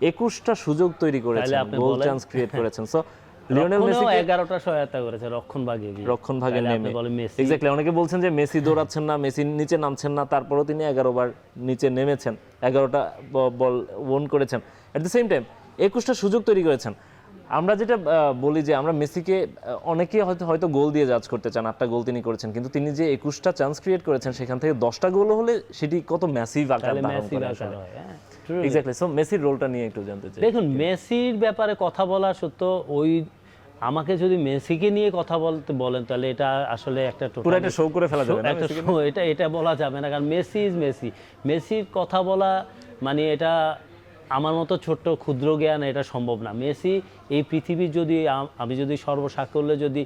21টা সুযোগ তৈরি করেছেন, গোল চান্স ক্রিয়েট করেছেন। সো লিওনেল মেসি 11টা সহায়তা করেছে রক্ষণভাগে নেমে। এক্স্যাক্টলি, অনেকে বলছেন যে মেসি দৌড়াচ্ছেন না, মেসি নিচে নামছেন না, তারপরেও তিনি 11 বার নিচে নেমেছেন, 11টা বল ওন করেছেন। এট দ্য সেম টাইম 21টা সুযোগ তৈরি করেছেন। আমরা যেটা বলি যে আমরা মেসিকে অনেকে হয়তো গোল দিয়ে জাজ করতে চান, 8টা গোল তিনি করেছেন, কিন্তু তিনি যে 21টা চান্স ক্রিয়েট করেছেন সেখান থেকে 10টা গোল হলে সেটি কত ম্যাসিভ আকার ধারণ করে আসলে। এক্স্যাক্টলি, সো মেসির রোলটা নিয়ে একটু জানতে চাই। দেখুন, মেসির ব্যাপারে কথা বলা সত্য, আমাকে যদি মেসিকে নিয়ে কথা বলতে বলেন তাহলে এটা আসলে একটা পুরো একটা শো করে ফেলা যাবে না, এটা বলা যাবে না, কারণ মেসি ইজ মেসি। মেসির কথা বলা মানে এটা আমার মতো ছোট্ট ক্ষুদ্র জ্ঞান, এটা সম্ভব না। মেসি এই পৃথিবীর যদি আমি যদি সর্বসাকল্যে যদি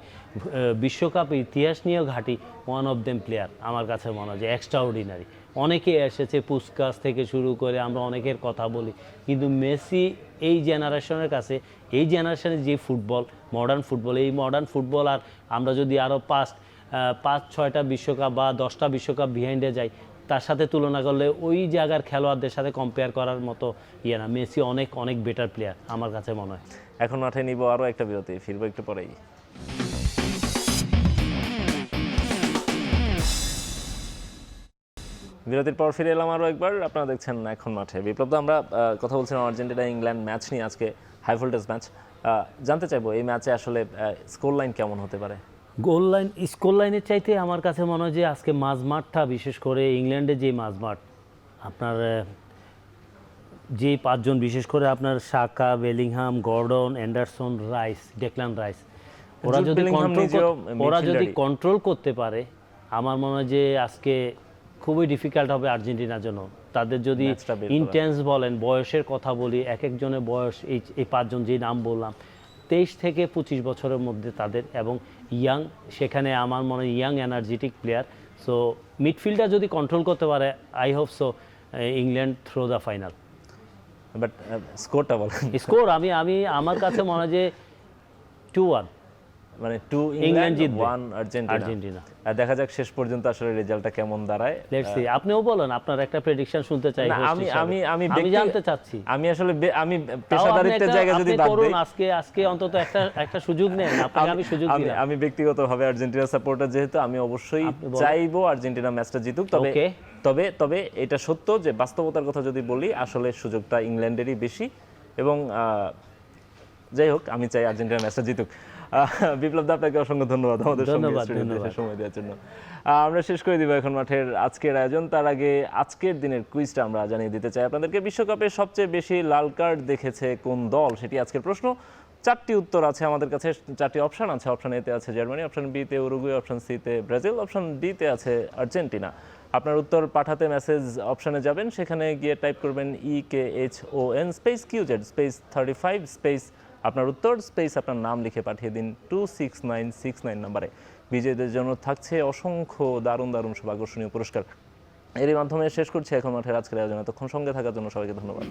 বিশ্বকাপ ইতিহাস নিয়েও ঘাটি, ওয়ান অফ দেম প্লেয়ার আমার কাছে মনে হয় যে এক্সট্রা অর্ডিনারি। অনেকে এসেছে, পুস্কাস থেকে শুরু করে আমরা অনেকের কথা বলি, কিন্তু মেসি এই জেনারেশনের কাছে, এই জেনারেশনের যে ফুটবল, মডার্ন ফুটবল, এই মডার্ন ফুটবল, আর আমরা যদি আরও 5-6টা বিশ্বকাপ বা 10টা বিশ্বকাপ বিহাইন্ডে যাই, তার সাথে তুলনা করলে ওই জায়গার খেলোয়াড়দের সাথে কম্পেয়ার করার মতো না। মেসি অনেক অনেক বেটার প্লেয়ার আমার কাছে মনে হয়। এখন মাঠে নিব আরও একটা বিরতি, ফিরবো একটু পরেই। বিরতির পর ফিরে এলাম আরও একবার, আপনারা দেখছেন এখন মাঠে। বিপ্লব, আমরা কথা বলছিলাম আর্জেন্টিনা ইংল্যান্ড ম্যাচ নিয়ে, আজকে হাই ভোল্টেজ ম্যাচ। জানতে চাইবো এই ম্যাচে আসলে স্কোর লাইন কেমন হতে পারে? স্কোর লাইনের চাইতে আমার কাছে মনে হয় যে আজকে মাঝমাঠটা, বিশেষ করে ইংল্যান্ডের যে মাঝমাঠ, আপনার যে 5 জন, বিশেষ করে আপনার Saka, Bellingham, Gordon, Anderson, Rice, Declan Rice, ওরা যদি কন্ট্রোল করতে পারে, আমার মনে হয় যে আজকে খুবই ডিফিকাল্ট হবে আর্জেন্টিনার জন্য। তাদের যদি ইন্টেন্স বলেন, বয়সের কথা বলি, এক একজনের বয়স, এই 5 জন যে নাম বললাম, 23 থেকে 25 বছরের মধ্যে তাদের, এবং ইয়াং, সেখানে আমার মনে হয় ইয়াং এনার্জেটিক প্লেয়ার। সো মিডফিল্ডটা যদি কন্ট্রোল করতে পারে, I hope so England through the final. But স্কোরটা বলেন। স্কোর আমি আমার কাছে মনে হয় যে 2-1 মানে 2 ইংল্যান্ড ইংল্যান্ড জিতবে। 1 আর্জেন্টিনা। আর্জেন্টিনা। আর দেখা যাক শেষ পর্যন্ত আসলে রেজাল্টটা কেমন দাঁড়ায়। লেটস সি, আপনিও বলেন আপনার একটা প্রেডিকশন শুনতে চাই। না, host আমি হিসাবে। আমি আমি আমি ব্যক্তি- জানতে চাচ্ছি। আমি আসলে আমি তাও আপনি পেশাদারিত্বের জায়গা যদি আপনি বাদ করুন, দেই, আজকে অন্তত একটা সুযোগ নেন, আপনাকে আমি সুযোগ দিলাম। আমি ব্যক্তিগতভাবে আর্জেন্টিনা সাপোর্টার যেহেতু আমি অবশ্যই আপনি বলেন। চাইবো আর্জেন্টিনা ম্যাচটা জিতুক। তবে Okay. তবে তবে এটা সত্য যে বাস্তবতার কথা যদি বলি, আসলে সুযোগটা ইংল্যান্ডেরই বেশি এবং যাই হোক আমি চাই আর্জেন্টিনা ম্যাচটা জিতুক। বিপ্লব দা, আপনাকে অসংখ্য ধন্যবাদ আমাদের সঙ্গে ধন্যবাদ, স্টুডিওতে ধন্যবাদ। সময় দেওয়ার জন্য। আমরা শেষ করে দিব এখন মাঠের আজকের আয়োজন। তার আগে আজকের দিনের কুইজটা আমরা জানিয়ে দিতে চাই আপনাদেরকে। বিশ্বকাপে সবচেয়ে বেশি লাল কার্ড দেখেছে কোন দল, সেটি আজকের প্রশ্ন। 4টি উত্তর আছে আমাদের কাছে, 4টি অপশন আছে। অপশন এতে আছে জার্মানি, অপশন বিতে উরুগুয়ে, অপশন সিতে ব্রাজিল, অপশন ডিতে আছে আর্জেন্টিনা। আপনার উত্তর পাঠাতে মেসেজ অপশনে যাবেন, সেখানে গিয়ে টাইপ করবেন EKHON space QZ space 35 space আপনার উত্তর স্পেস আপনার নাম লিখে পাঠিয়ে দিন 26969 নম্বরে। বিজয়ীদের জন্য থাকছে অসংখ্য দারুণ দারুণ সব আকর্ষণীয় পুরস্কার। এরই মাধ্যমে শেষ করছি এখন মাঠের আজকের আয়োজন। এতক্ষণ সঙ্গে থাকার জন্য সবাইকে ধন্যবাদ।